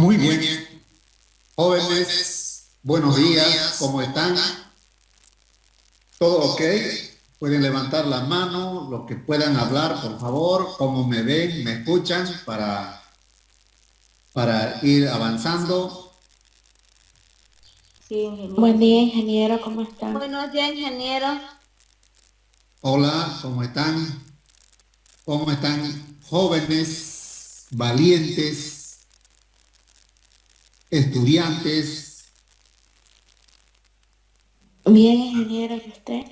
Muy bien, jóvenes, buenos días, ¿cómo están? ¿Todo ok? Pueden levantar la mano, lo que puedan hablar, por favor, cómo me ven, me escuchan para ir avanzando. Sí, Buen ingeniero. día, ingeniero, ¿cómo está? Buenos días, ingeniero. Hola, ¿cómo están? ¿Cómo están jóvenes, valientes, estudiantes? Bien, ingeniero, ¿y usted?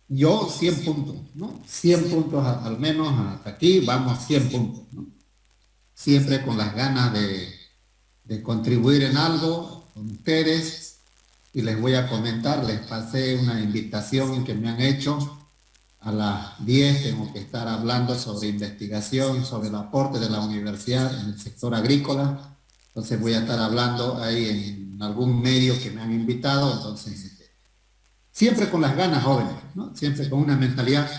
Yo 100 puntos, ¿no? 100 puntos al menos hasta aquí, vamos 100 puntos, ¿no? Siempre con las ganas de contribuir en algo con ustedes y les voy a comentar, les pasé una invitación que me han hecho a las 10, tengo que estar hablando sobre investigación, sobre el aporte de la universidad en el sector agrícola, entonces voy a estar hablando ahí en algún medio que me han invitado, entonces siempre con las ganas jóvenes, ¿no? Siempre con una mentalidad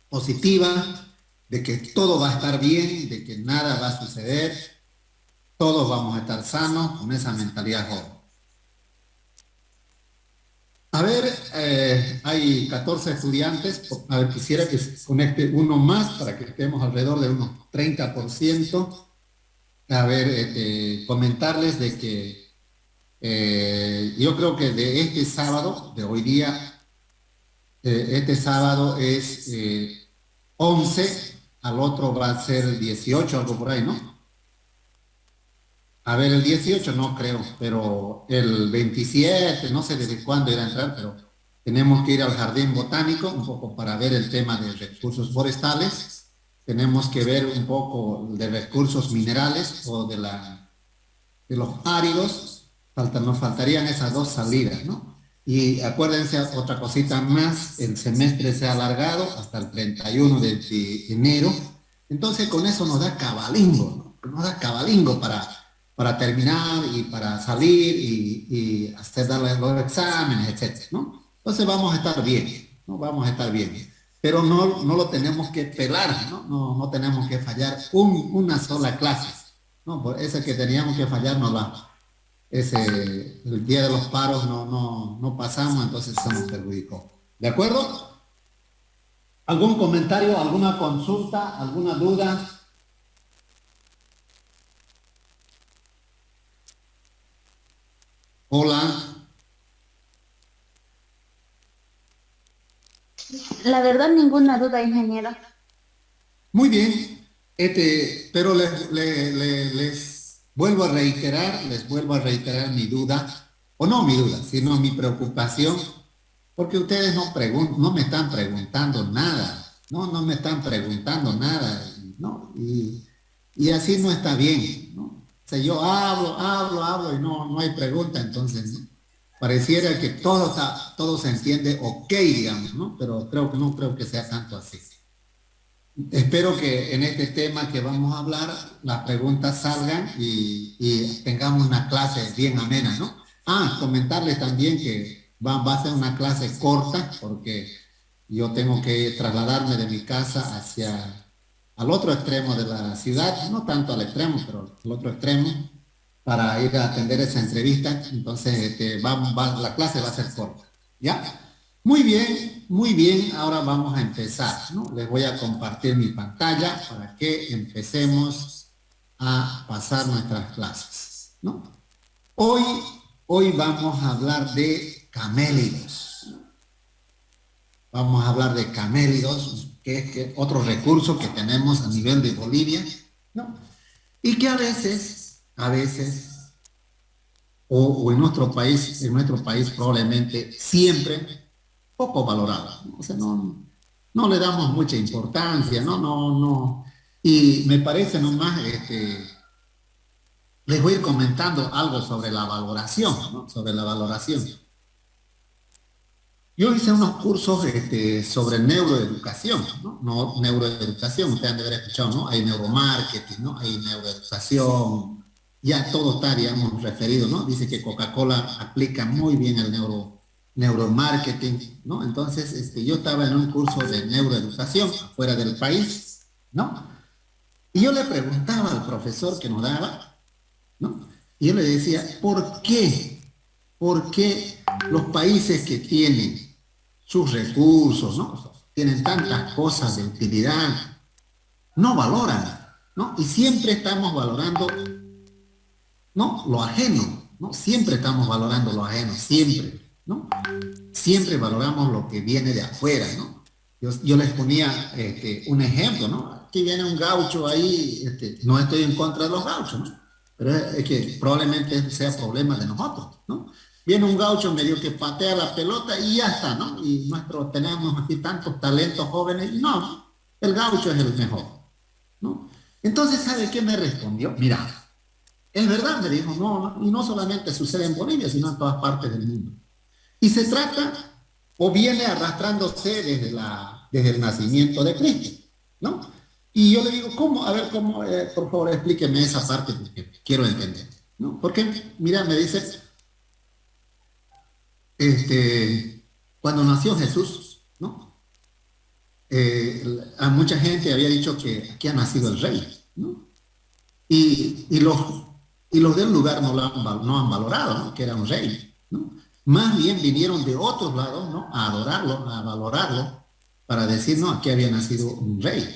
positiva de que todo va a estar bien, de que nada va a suceder, todos vamos a estar sanos con esa mentalidad joven. A ver, hay 14 estudiantes, a ver, quisiera que se conecte uno más para que estemos alrededor de unos 30%. A ver, comentarles de que yo creo que de este sábado, de hoy día, este sábado es 11, al otro va a ser 18, algo por ahí, ¿no? A ver, el 18 no creo, pero el 27, no sé desde cuándo irá a entrar, pero tenemos que ir al jardín botánico un poco para ver el tema de recursos forestales, tenemos que ver un poco de recursos minerales o de los áridos, nos faltarían esas dos salidas, ¿no? Y acuérdense otra cosita más, el semestre se ha alargado hasta el 31 de enero, entonces con eso nos da cabalingo, ¿no? Nos da cabalingo para terminar y para salir y hacer darle los exámenes, etcétera, ¿no? Entonces vamos a estar bien, ¿no? Vamos a estar bien. Pero no lo tenemos que pelar, ¿no? No tenemos que fallar una sola clase, ¿no? Por eso que teníamos que fallar, el día de los paros no pasamos, entonces se nos perjudicó. ¿De acuerdo? ¿Algún comentario, alguna consulta, alguna duda? Hola. La verdad, ninguna duda, ingeniero. Muy bien, pero les vuelvo a reiterar, mi duda, o no mi duda, sino mi preocupación, porque ustedes no me están preguntando nada, no me están preguntando nada, ¿no? Y así no está bien, ¿no? O sea, yo hablo y no hay pregunta, entonces, ¿no? Pareciera que todo se entiende ok, digamos, ¿no? Pero no creo que sea tanto así. Espero que en este tema que vamos a hablar, las preguntas salgan y tengamos una clase bien amena, ¿no? Comentarles también que va a ser una clase corta porque yo tengo que trasladarme de mi casa al otro extremo de la ciudad, no tanto al extremo, pero al otro extremo, para ir a atender esa entrevista. Entonces, la clase va a ser corta, ¿ya? Muy bien, ahora vamos a empezar, ¿no? Les voy a compartir mi pantalla para que empecemos a pasar nuestras clases, ¿no? Hoy, hoy vamos a hablar de camélidos. Vamos a hablar de camélidos, que es otro recurso que tenemos a nivel de Bolivia, ¿no? Y que a veces, o en nuestro país probablemente siempre poco valorado, ¿no? O sea, no le damos mucha importancia, no. Y me parece nomás, les voy a ir comentando algo sobre la valoración, ¿no? Sobre la valoración. Yo hice unos cursos sobre neuroeducación, ¿no? No, neuroeducación, ustedes han de haber escuchado, ¿no? Hay neuromarketing, ¿no? Hay neuroeducación, ya todo está, digamos, referido, ¿no? Dice que Coca-Cola aplica muy bien el neuromarketing, ¿no? Entonces, yo estaba en un curso de neuroeducación fuera del país, ¿no? Y yo le preguntaba al profesor que nos daba, ¿no? Y yo le decía, ¿por qué? ¿Por qué los países que tienen sus recursos, ¿no? Tienen tantas cosas de utilidad, no valoran, ¿no? Y siempre estamos valorando, ¿no? Lo ajeno, ¿no? Siempre estamos valorando lo ajeno, siempre, ¿no? Siempre valoramos lo que viene de afuera, ¿no? Yo les ponía un ejemplo, ¿no? Aquí viene un gaucho ahí, no estoy en contra de los gauchos, ¿no? Pero es que probablemente sea problema de nosotros, ¿no? Viene un gaucho medio que patea la pelota y ya está, ¿no? Y tenemos aquí tantos talentos jóvenes y no, el gaucho es el mejor, ¿no? Entonces, ¿sabe qué me respondió? Mira, es verdad, me dijo, no, y no solamente sucede en Bolivia, sino en todas partes del mundo. Y se trata, o viene arrastrándose desde el nacimiento de Cristo, ¿no? Y yo le digo, ¿cómo? A ver, ¿cómo? Por favor, explíqueme esa parte porque quiero entender, ¿no? Porque, mira, me dice, cuando nació Jesús, ¿no? A mucha gente había dicho que aquí ha nacido el rey, ¿no? Y los del lugar no han valorado, ¿no? Que era un rey, ¿no? Más bien vinieron de otros lados, ¿no? A adorarlo, a valorarlo, para decir, no, aquí había nacido un rey,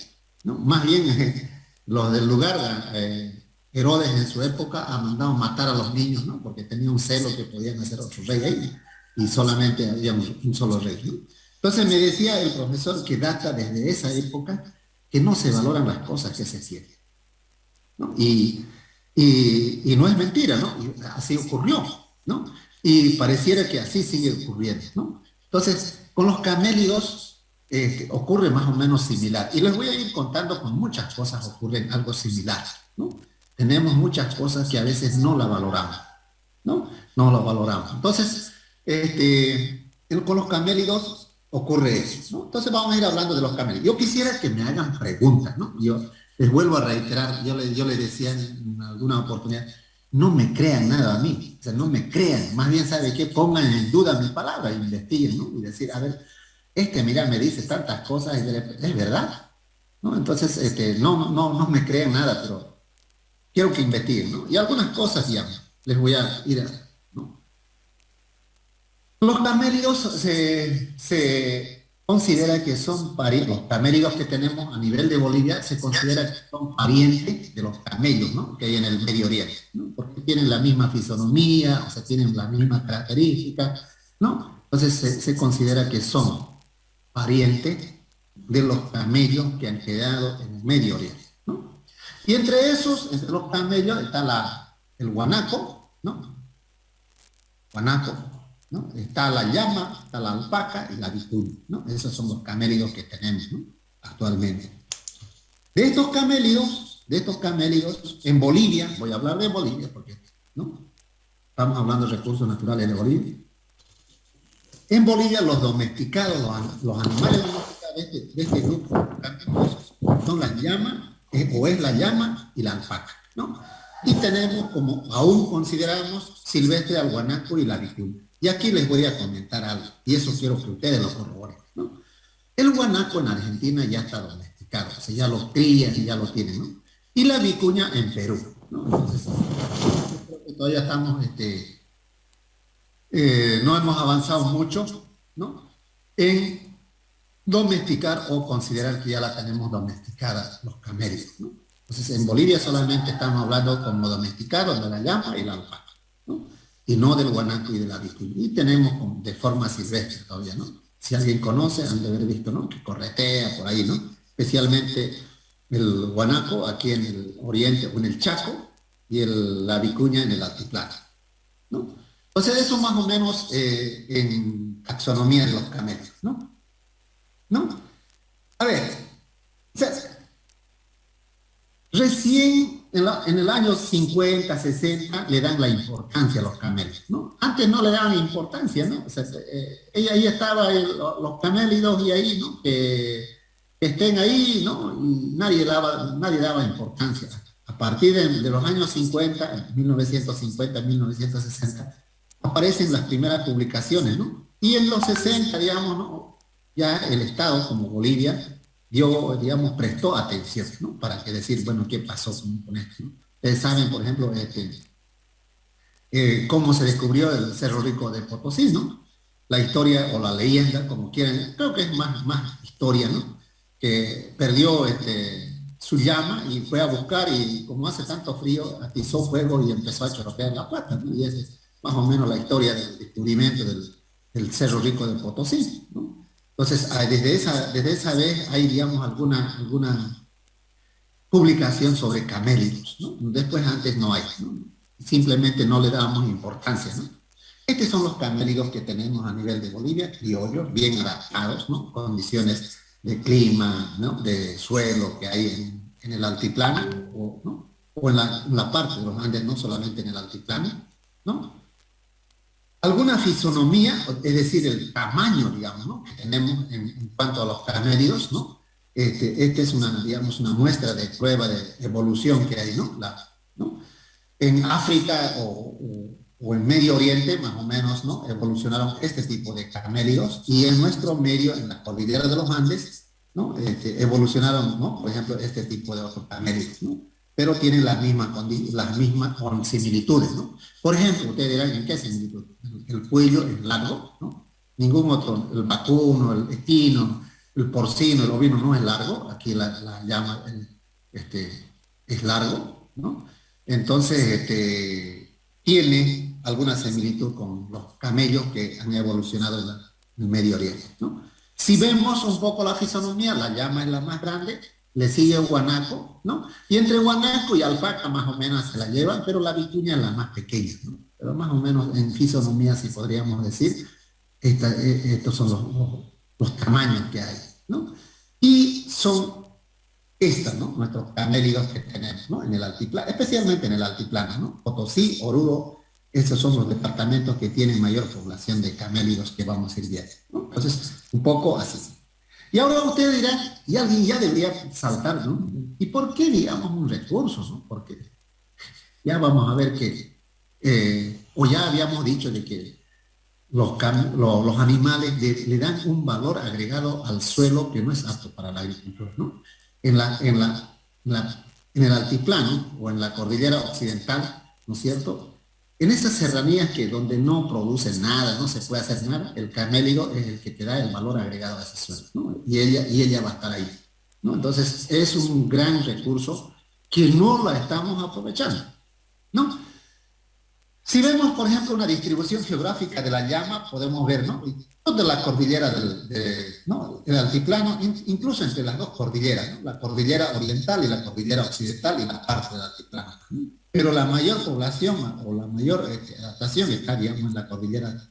¿no? Más bien los del lugar, Herodes en su época ha mandado matar a los niños, ¿no? Porque tenía un celo que podían hacer otro rey ahí, y solamente había un solo rey, ¿no? Entonces me decía el profesor que data desde esa época que no se valoran las cosas que se tienen, ¿no? Y no es mentira, ¿no? Y así ocurrió, ¿no? Y pareciera que así sigue ocurriendo, ¿no? Entonces, con los camélidos ocurre más o menos similar. Y les voy a ir contando con muchas cosas ocurren algo similar, ¿no? Tenemos muchas cosas que a veces no la valoramos, ¿no? No la valoramos. Entonces, con los camélidos ocurre eso, ¿no? Entonces vamos a ir hablando de los camélidos. Yo quisiera que me hagan preguntas, ¿no? Yo les vuelvo a reiterar, yo le decía en alguna oportunidad, no me crean nada a mí, o sea, no me crean, más bien, ¿sabe qué? Pongan en duda mi palabra, investiguen, ¿no? Y decir, a ver, mira, me dice tantas cosas, ¿es verdad? ¿No? Entonces, no me crean nada, pero quiero que investiguen, ¿no? Y algunas cosas ya les voy a ir a, ¿no? Los camélidos se considera que son parientes, los camélidos que tenemos a nivel de Bolivia se considera que son parientes de los camellos, ¿no? Que hay en el Medio Oriente, ¿no? Porque tienen la misma fisonomía, o sea, tienen las mismas características, ¿no? Entonces se considera que son parientes de los camellos que han quedado en el Medio Oriente, ¿no? Y entre los camellos está el guanaco, ¿no? Guanaco, ¿no? Está la llama, está la alpaca y la vicuña, ¿no? Esos son los camélidos que tenemos, ¿no? Actualmente. De estos camélidos, en Bolivia, voy a hablar de Bolivia porque, ¿no? Estamos hablando de recursos naturales de Bolivia. En Bolivia los domesticados, los animales domesticados de este grupo de camélidos son la llama, es la llama y la alpaca, ¿no? Y tenemos como, aún consideramos silvestre al guanaco y la vicuña. Y aquí les voy a comentar algo, y eso quiero que ustedes lo corroboren, ¿no? El guanaco en Argentina ya está domesticado, o sea, ya lo crían y ya lo tienen, ¿no? Y la vicuña en Perú, ¿no? Entonces, creo que todavía estamos, no hemos avanzado mucho, ¿no? En domesticar o considerar que ya la tenemos domesticada los camélidos, ¿no? Entonces, en Bolivia solamente estamos hablando como domesticados de la llama y la alpaca, ¿no? Y no del guanaco y de la vicuña. Y tenemos de forma silvestre todavía, ¿no? Si alguien conoce, han de haber visto, ¿no? Que corretea por ahí, ¿no? Especialmente el guanaco aquí en el oriente o en el Chaco y la vicuña en el altiplano, ¿no? Entonces, eso más o menos en taxonomía de los camélidos, ¿no? ¿No? A ver, o sea, recién en el año 50, 60 le dan la importancia a los camélidos, ¿no? Antes no le daban importancia, ¿no? O sea, ahí estaban los camélidos y ahí, ¿no? Que estén ahí, ¿no? Y nadie daba importancia. A partir de los años 50, 1950, 1960, aparecen las primeras publicaciones, ¿no? Y en los 60, digamos, ¿no? Ya el Estado, como Bolivia, prestó atención, ¿no? Para que decir, bueno, ¿qué pasó con esto, ¿no? Ustedes saben, por ejemplo, cómo se descubrió el Cerro Rico de Potosí, ¿no? La historia o la leyenda, como quieran, creo que es más historia, ¿no? Que perdió su llama y fue a buscar y como hace tanto frío, atizó fuego y empezó a chorrear la plata, ¿no? Y esa es más o menos la historia del descubrimiento del Cerro Rico de Potosí, ¿no? Entonces, desde esa vez hay, digamos, alguna publicación sobre camélidos, ¿no? Después antes no hay, ¿no? Simplemente no le damos importancia, ¿no? Estos son los camélidos que tenemos a nivel de Bolivia, criollos, bien adaptados, ¿no? Condiciones de clima, ¿no? De suelo que hay en el altiplano, ¿no? O en la parte de los Andes, no solamente en el altiplano, ¿no? Alguna fisonomía, es decir, el tamaño, digamos, ¿no? Que tenemos en cuanto a los camélidos, ¿no? Es una, digamos, una muestra de prueba de evolución que hay, ¿no? ¿No? En África o en Medio Oriente, más o menos, ¿no? Evolucionaron este tipo de camélidos y en nuestro medio, en la cordillera de los Andes, ¿no? Evolucionaron, ¿no? Por ejemplo, este tipo de otros camélidos, ¿no? Pero tienen las mismas similitudes, ¿no? Por ejemplo, ustedes dirán, ¿en qué similitud? El cuello es largo, ¿no? Ningún otro, el vacuno, el equino, el porcino, el ovino no es largo, aquí la llama es largo, ¿no? Entonces, tiene alguna similitud con los camellos que han evolucionado en el Medio Oriente, ¿no? Si vemos un poco la fisonomía, la llama es la más grande, le sigue el guanaco, ¿no? Y entre guanaco y alpaca más o menos se la llevan, pero la vicuña es la más pequeña, ¿no? Pero más o menos en fisonomía, si podríamos decir, estos son los tamaños que hay, ¿no? Y son ¿no? Nuestros camélidos que tenemos, ¿no? En el altiplano, especialmente en el altiplano, ¿no? Potosí, Oruro, esos son los departamentos que tienen mayor población de camélidos que vamos a ir viendo, ¿no? Entonces, un poco así. Y ahora ustedes dirán, y alguien ya debería saltar, ¿no? ¿Y por qué, digamos, un recurso, ¿no? Porque ya vamos a ver que, o ya habíamos dicho de que los animales le dan un valor agregado al suelo que no es apto para la agricultura, ¿no? En el altiplano o en la cordillera occidental, ¿no es cierto? En esas serranías que donde no produce nada, no se puede hacer nada, el camélido es el que te da el valor agregado a ese suelo, ¿no? Y ella va a estar ahí, ¿no? Entonces es un gran recurso que no la estamos aprovechando, ¿no? Si vemos, por ejemplo, una distribución geográfica de la llama, podemos ver, ¿no? De la cordillera ¿no? El altiplano, incluso entre las dos cordilleras, ¿no? La cordillera oriental y la cordillera occidental y la parte del altiplano, ¿no? Pero la mayor población o la mayor adaptación está, digamos, en la cordillera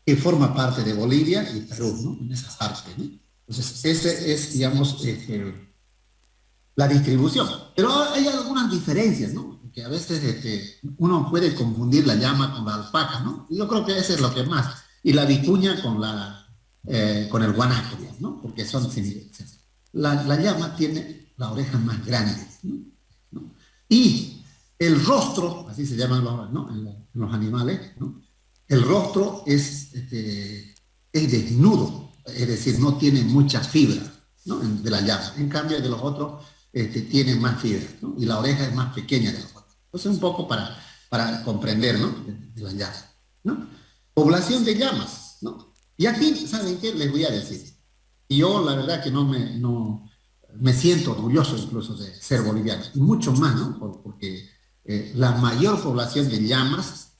que forma parte de Bolivia y Perú, ¿no? En esa parte, ¿no? Entonces, ese es, digamos, la distribución. Pero hay algunas diferencias, ¿no? Que a veces uno puede confundir la llama con la alpaca, ¿no? Y yo creo que eso es lo que más. Y la vicuña con el guanaco, digamos, ¿no? Porque son similares. La llama tiene la oreja más grande, ¿no? Y el rostro, así se llaman ¿no? en los animales, ¿no? El rostro es desnudo, es decir, no tiene mucha fibra, ¿no? De la llama. En cambio, de los otros tiene más fibra, ¿no? Y la oreja es más pequeña de los otros. Entonces, un poco para comprender, ¿no? De las llamas, ¿no? Población de llamas, ¿no? Y aquí, ¿saben qué? Les voy a decir. Y yo, la verdad, que no me siento orgulloso incluso de ser boliviano. Y mucho más, ¿no? Porque la mayor población de llamas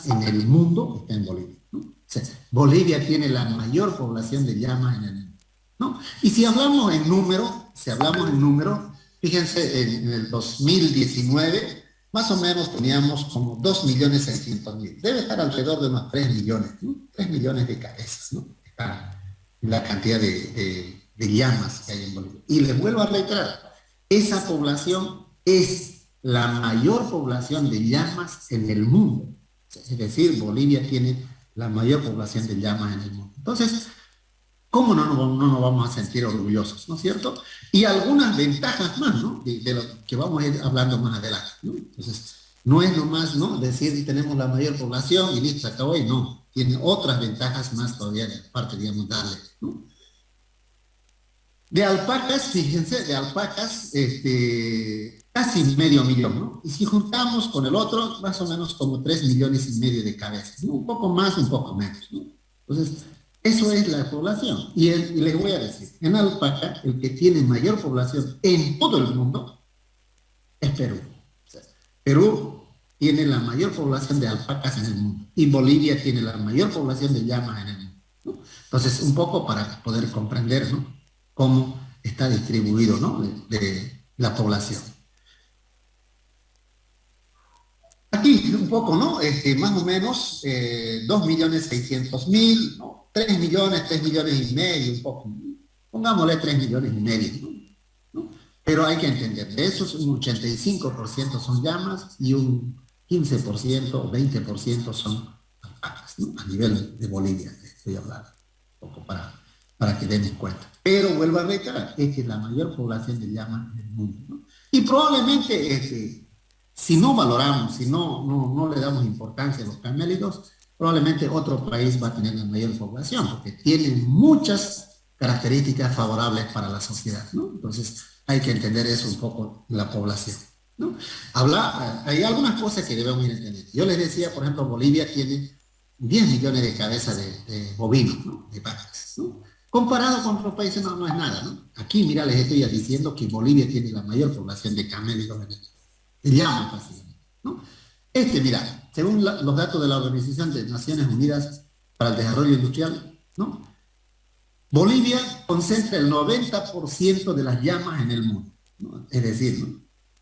en el mundo está en Bolivia, ¿no? O sea, Bolivia tiene la mayor población de llamas en el mundo, ¿no? Y si hablamos en número, fíjense, en el 2019, más o menos teníamos como 2.600.000. Debe estar alrededor de unos 3 millones, ¿no? 3 millones de cabezas, ¿no? Está la cantidad de llamas que hay en Bolivia. Y les vuelvo a reiterar, esa población es la mayor población de llamas en el mundo. Es decir, Bolivia tiene la mayor población de llamas en el mundo. Entonces, ¿cómo no nos vamos a sentir orgullosos, ¿no es cierto? Y algunas ventajas más, ¿no? De lo que vamos a ir hablando más adelante, ¿no? Entonces, no es nomás, ¿no? Decir que tenemos la mayor población y listo, acabó y no. Tiene otras ventajas más todavía, aparte, digamos, darle, ¿no? De alpacas, fíjense, de alpacas, casi medio millón, ¿no? Y si juntamos con el otro, más o menos como 3,5 millones de cabezas, ¿no? Un poco más, un poco menos, ¿no? Entonces, eso es la población. Y les voy a decir, en alpaca, el que tiene mayor población en todo el mundo es Perú. O sea, Perú tiene la mayor población de alpacas en el mundo y Bolivia tiene la mayor población de llamas en el mundo, ¿no? Entonces, un poco para poder comprender, ¿no?, cómo está distribuido, ¿no?, de la población. Aquí un poco, ¿no? Más o menos 2,600,000, ¿no? 3 millones, 3,5 millones, un poco. Pongámosle 3,5 millones, ¿no? Pero hay que entender, de esos un 85% son llamas y un 15% o 20% son alpacas, ¿no? A nivel de Bolivia, estoy hablando, un poco para que demos cuenta. Pero vuelvo a reiterar, es que es la mayor población de llamas del mundo, ¿no? Y probablemente si no valoramos, si no le damos importancia a los camélidos, probablemente otro país va a tener la mayor población, porque tienen muchas características favorables para la sociedad, ¿no? Entonces, hay que entender eso un poco, la población, ¿no? Hay algunas cosas que debemos ir entendiendo. Yo les decía, por ejemplo, Bolivia tiene 10 millones de cabezas de bovinos, ¿no?, de vacas, ¿no? Comparado con otros países no es nada, ¿no? Aquí, mira, les estoy diciendo que Bolivia tiene la mayor población de camélidos en el mundo. Se llama fácilmente, ¿no? Mira, según los datos de la Organización de Naciones Unidas para el Desarrollo Industrial, ¿no?, Bolivia concentra el 90% de las llamas en el mundo, ¿no? Es decir, ¿no?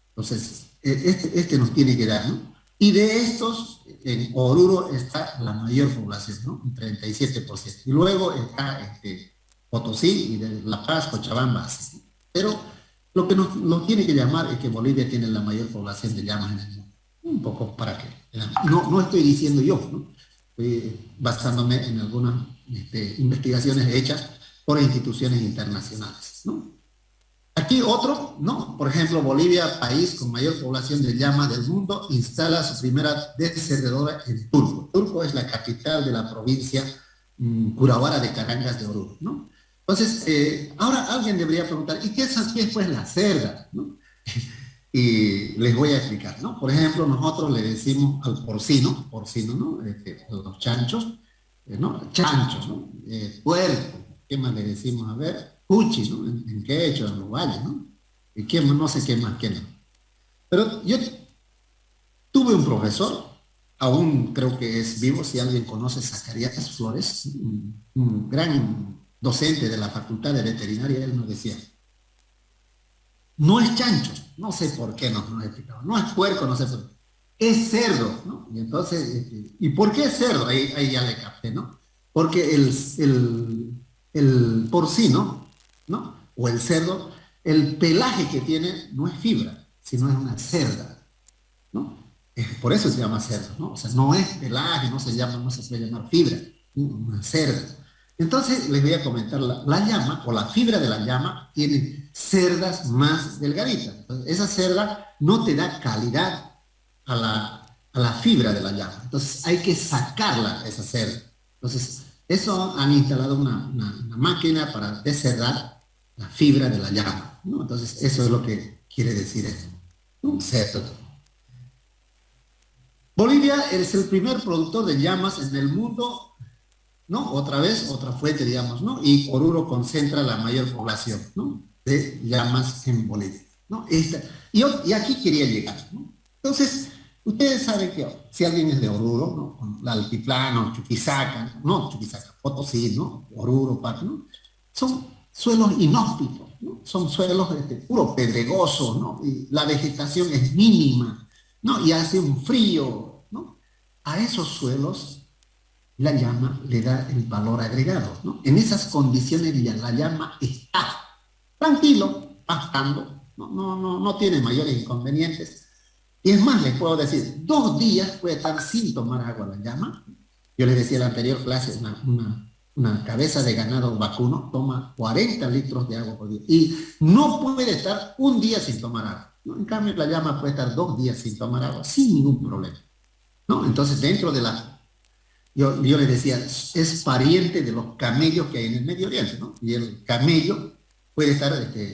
Entonces, nos tiene que dar, ¿no? Y de estos, en Oruro está la mayor población, ¿no? Un 37%. Y luego está Potosí y de La Paz, Cochabamba, así, ¿no? Pero lo que nos tiene que llamar es que Bolivia tiene la mayor población de llamas en el mundo. Un poco para que... No estoy diciendo yo, ¿no? Estoy basándome en algunas investigaciones hechas por instituciones internacionales, ¿no? Aquí otro, ¿no? Por ejemplo, Bolivia, país con mayor población de llamas del mundo, instala su primera descendedora en Turco. Turco es la capital de la provincia Curawara de Carangas de Oruro, ¿no? Entonces, ahora alguien debería preguntar, ¿y qué es pues la cerda?, ¿no? Y les voy a explicar, ¿no? Por ejemplo, nosotros le decimos al porcino, ¿no? Los chanchos, ¿no? Chanchos, ¿no? Puerco, ¿qué más le decimos? A ver, cuchi, ¿no? En quechua, en los valles, ¿no? Y qué más, no sé qué más, qué no. Pero yo tuve un profesor, aún creo que es vivo, si alguien conoce Zacarías Flores, un gran docente de la Facultad de Veterinaria, él nos decía, no es chancho, no sé por qué nos explicaba, no es puerco, no sé por qué, es cerdo, ¿no? Y entonces, ¿y por qué es cerdo? Ahí ya le capté, ¿no? Porque el porcino, ¿no?, o el cerdo, el pelaje que tiene no es fibra, sino es una cerda, ¿no? Por eso se llama cerdo, ¿no? O sea, no es pelaje, no se puede llamar fibra, una cerda. Entonces les voy a comentar, la llama o la fibra de la llama tiene cerdas más delgaditas. Entonces, esa cerda no te da calidad a la fibra de la llama. Entonces hay que sacarla, esa cerda. Entonces, eso han instalado una máquina para descerrar la fibra de la llama, ¿no? Entonces, eso es lo que quiere decir eso, ¿no? Cerdo. Bolivia es el primer productor de llamas en el mundo, ¿no? Otra vez, otra fuente, digamos, ¿no? Y Oruro concentra la mayor población, ¿no?, de llamas en Bolivia, ¿no? Y aquí quería llegar, ¿no? Entonces, ustedes saben que si alguien es de Oruro, ¿no?, con la Altiplano, Chuquisaca, Potosí, ¿no?, Oruro, ¿no?, son suelos inhóspitos, ¿no? Son suelos puro pedregosos, ¿no? Y la vegetación es mínima, ¿no? Y hace un frío, ¿no? A esos suelos la llama le da el valor agregado, ¿no? En esas condiciones la llama está tranquilo, pastando, no tiene mayores inconvenientes. Y es más, les puedo decir, 2 días puede estar sin tomar agua la llama. Yo les decía en la anterior clase, una cabeza de ganado vacuno toma 40 litros de agua por día y no puede estar un día sin tomar agua, ¿no? En cambio, la llama puede estar 2 días sin tomar agua sin ningún problema, ¿no? Entonces, dentro de yo les decía, es pariente de los camellos que hay en el Medio Oriente, ¿no? Y el camello puede estar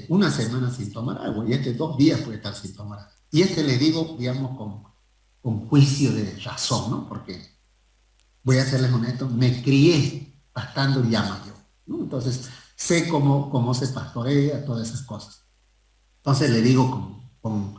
una semana sin tomar agua y 2 días puede estar sin tomar agua. Y le digo, digamos, con juicio de razón, ¿no? Porque voy a serles honesto, me crié pastando llama yo, ¿no? Entonces, sé cómo se pastorea, todas esas cosas. Entonces le digo con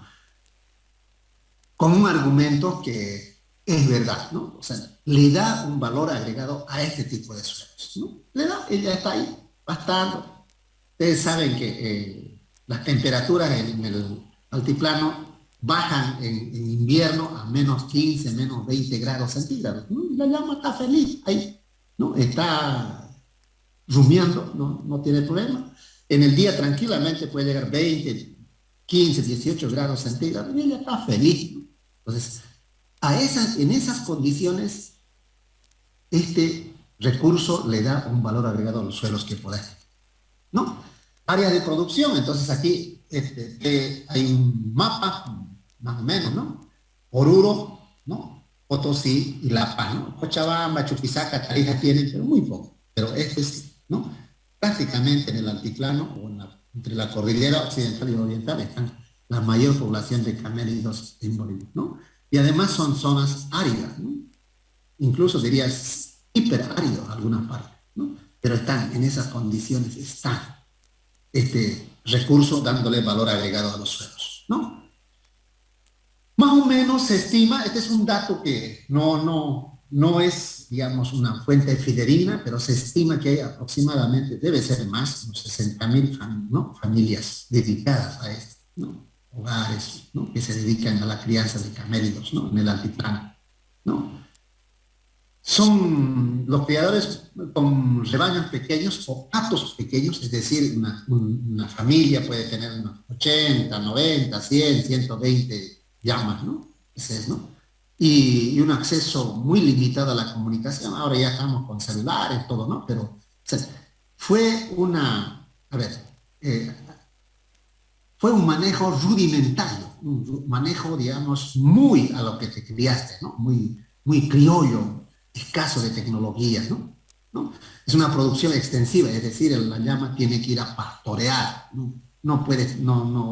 un argumento que es verdad, ¿no? O sea, le da un valor agregado a este tipo de suelos, ¿no? Le da, ella está ahí, pastando. Ustedes saben que las temperaturas en el altiplano bajan en invierno a -15, -20 grados centígrados, ¿no? La llama está feliz ahí, ¿no? Está rumiando, no tiene problema. En el día tranquilamente puede llegar 20, 15, 18 grados centígrados y ella está feliz, ¿no? Entonces, en esas condiciones, este recurso le da un valor agregado a los suelos que podés, ¿no? Áreas de producción, entonces aquí hay un mapa, más o menos, ¿no? Oruro, ¿no? Potosí y La Paz, ¿no? Cochabamba, Chuquisaca, Tarija tienen, pero muy poco. Pero sí, ¿no? Prácticamente en el altiplano, o entre la cordillera occidental y oriental, están la mayor población de camélidos en Bolivia, ¿no? Y además son zonas áridas, ¿no? Incluso dirías hiperáridos algunas partes, ¿no? Pero están en esas condiciones, están este recurso dándole valor agregado a los suelos, ¿no? Más o menos se estima, este es un dato que no es, digamos, una fuente fidedigna, pero se estima que hay aproximadamente, debe ser más, unos 60.000 ¿no? familias dedicadas a esto, ¿no? Hogares, ¿no? Que se dedican a la crianza de camélidos, ¿no? En el altiplano, ¿no? Son los criadores con rebaños pequeños o patos pequeños, es decir, una familia puede tener unos 80, 90, 100, 120 llamas, ¿no? Ese es, ¿no? Y un acceso muy limitado a la comunicación. Ahora ya estamos con celulares, todo, ¿no? Pero o sea, fue fue un manejo rudimentario, un manejo, digamos, muy a lo que te criaste, ¿no? Muy criollo, escaso de tecnologías, ¿no? Es una producción extensiva, es decir, la llama tiene que ir a pastorear, ¿no?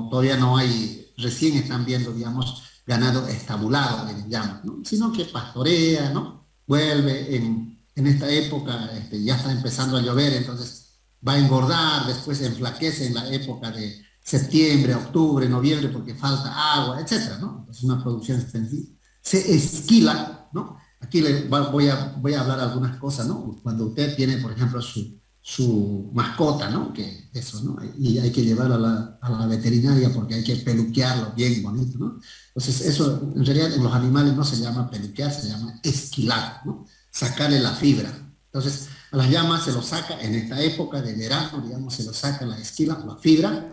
Todavía no hay, recién están viendo, digamos, ganado estabulado en llama, ¿no? Sino que pastorea, ¿no? Vuelve en esta época, ya está empezando a llover, entonces va a engordar, después se enflaquece en la época de septiembre, octubre, noviembre, porque falta agua, etcétera, ¿no? Es una producción extensiva. Se esquila, ¿no? Aquí voy a hablar algunas cosas, ¿no? Cuando usted tiene, por ejemplo, su mascota, ¿no? Que eso, ¿no? Y hay que llevarlo a la veterinaria porque hay que peluquearlo bien bonito, ¿no? Entonces, eso en realidad en los animales no se llama peluquear, se llama esquilar, ¿no? Sacarle la fibra. Entonces, a las llamas se lo saca en esta época de verano, digamos, se lo saca la esquila, la fibra,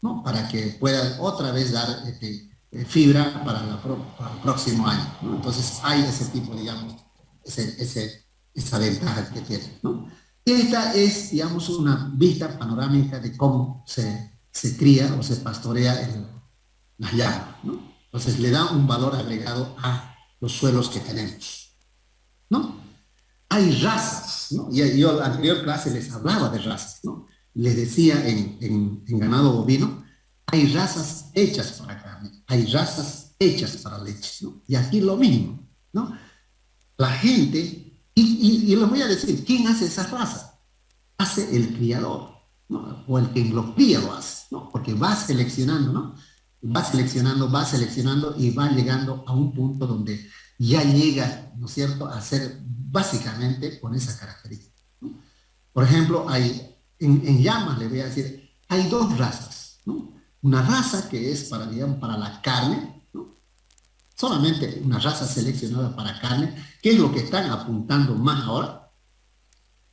¿no? Para que pueda otra vez dar fibra para el próximo año, ¿no? Entonces hay ese tipo, digamos, esa ventaja que tiene, ¿no? Esta es, digamos, una vista panorámica de cómo se cría o se pastorea las llamas, ¿no? Entonces le da un valor agregado a los suelos que tenemos, ¿no? Hay razas, ¿no? Y yo en la anterior clase les hablaba de razas, ¿no? Les decía en ganado bovino, hay razas hechas para carne, hay razas hechas para leche, ¿no? Y aquí lo mismo, ¿no? La gente, y les voy a decir, ¿quién hace esas razas? Hace el criador, ¿no? O el que lo cría lo hace, ¿no? Porque va seleccionando, ¿no? Va seleccionando y va llegando a un punto donde ya llega, ¿no es cierto?, a ser básicamente con esa característica, ¿no? Por ejemplo, en llamas, le voy a decir, hay dos razas, ¿no? Una raza que es para, digamos, para la carne, ¿no? Solamente una raza seleccionada para carne, que es lo que están apuntando más ahora,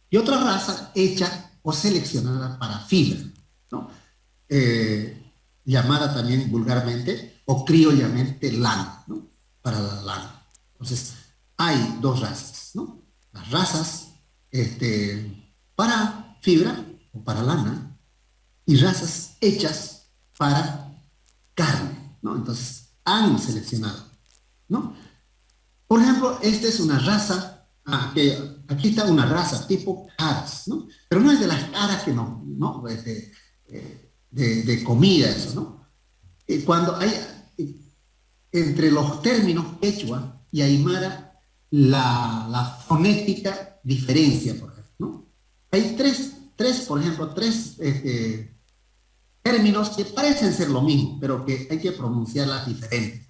y otra raza hecha o seleccionada para fibra, ¿no? Llamada también vulgarmente o criollamente lana, ¿no? Para la lana. Entonces, hay dos razas, ¿no? Las razas para fibra o para lana y razas hechas para carne, ¿no? Entonces, han seleccionado, ¿no? Por ejemplo, esta es una raza, aquí está una raza tipo caras, ¿no? Pero no es de las caras que no de comida, eso, ¿no? Cuando hay, entre los términos quechua y aymara, la fonética diferencia, por ejemplo, ¿no? Hay por ejemplo, tres términos que parecen ser lo mismo, pero que hay que pronunciarlas diferentes.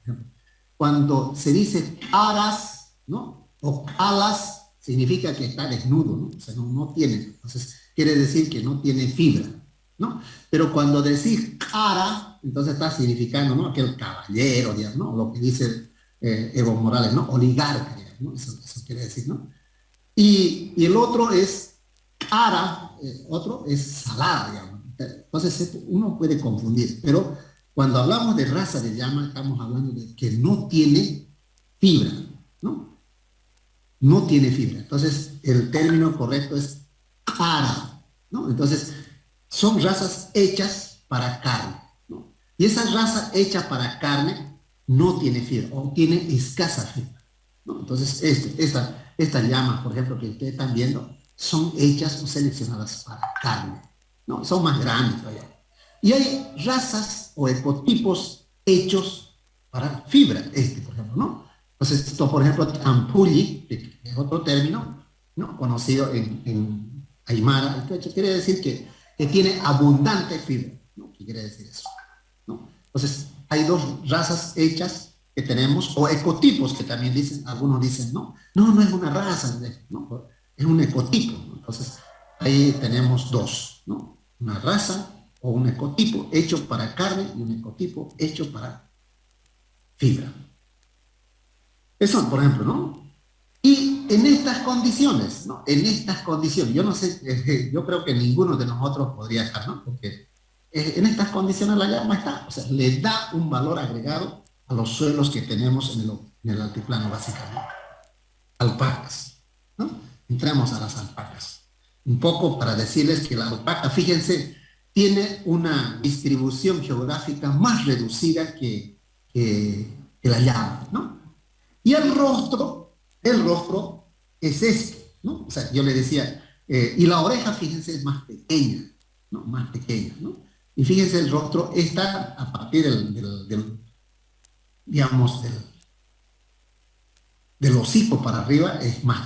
Cuando se dice aras, ¿no? O alas, significa que está desnudo, ¿no? O sea, no tiene, entonces quiere decir que no tiene fibra, ¿no? Pero cuando decís cara, entonces está significando, ¿no? Aquel caballero, digamos, ¿no? Lo que dice Evo Morales, ¿no? Oligarca, digamos, ¿no? Eso quiere decir, ¿no? Y el otro es cara, otro es salada, digamos. Entonces uno puede confundir, pero cuando hablamos de raza de llama, estamos hablando de que no tiene fibra, ¿no? No tiene fibra. Entonces, el término correcto es cara, ¿no? Entonces, son razas hechas para carne, ¿no? Y esa raza hecha para carne no tiene fibra o tiene escasa fibra, ¿no? Entonces, estas llamas, por ejemplo, que ustedes están viendo, son hechas o seleccionadas para carne, ¿no? Son más grandes todavía. Y hay razas o ecotipos hechos para fibra, por ejemplo, ¿no? Entonces, esto, por ejemplo, ampulli, que es otro término, ¿no? Conocido en aymara, que quiere decir que tiene abundante fibra, ¿no? ¿Qué quiere decir eso? ¿No? Entonces, hay dos razas hechas que tenemos, o ecotipos que también dicen, algunos dicen, no es una raza, ¿no? Es un ecotipo, ¿no? Entonces, ahí tenemos dos, ¿no? Una raza o un ecotipo hecho para carne y un ecotipo hecho para fibra. Eso, por ejemplo, ¿no? Y en estas condiciones, ¿no? En estas condiciones, yo no sé, yo creo que ninguno de nosotros podría estar, ¿no? Porque en estas condiciones la llama está, o sea, le da un valor agregado a los suelos que tenemos en el altiplano, básicamente. Alpacas, ¿no? Entramos a las alpacas. Un poco para decirles que la alpaca, fíjense, tiene una distribución geográfica más reducida que la llama, ¿no? Y el rostro es este, ¿no? O sea, yo le decía, y la oreja, fíjense, es más pequeña, ¿no? Más pequeña, ¿no? Y fíjense, el rostro está a partir digamos, del hocico para arriba,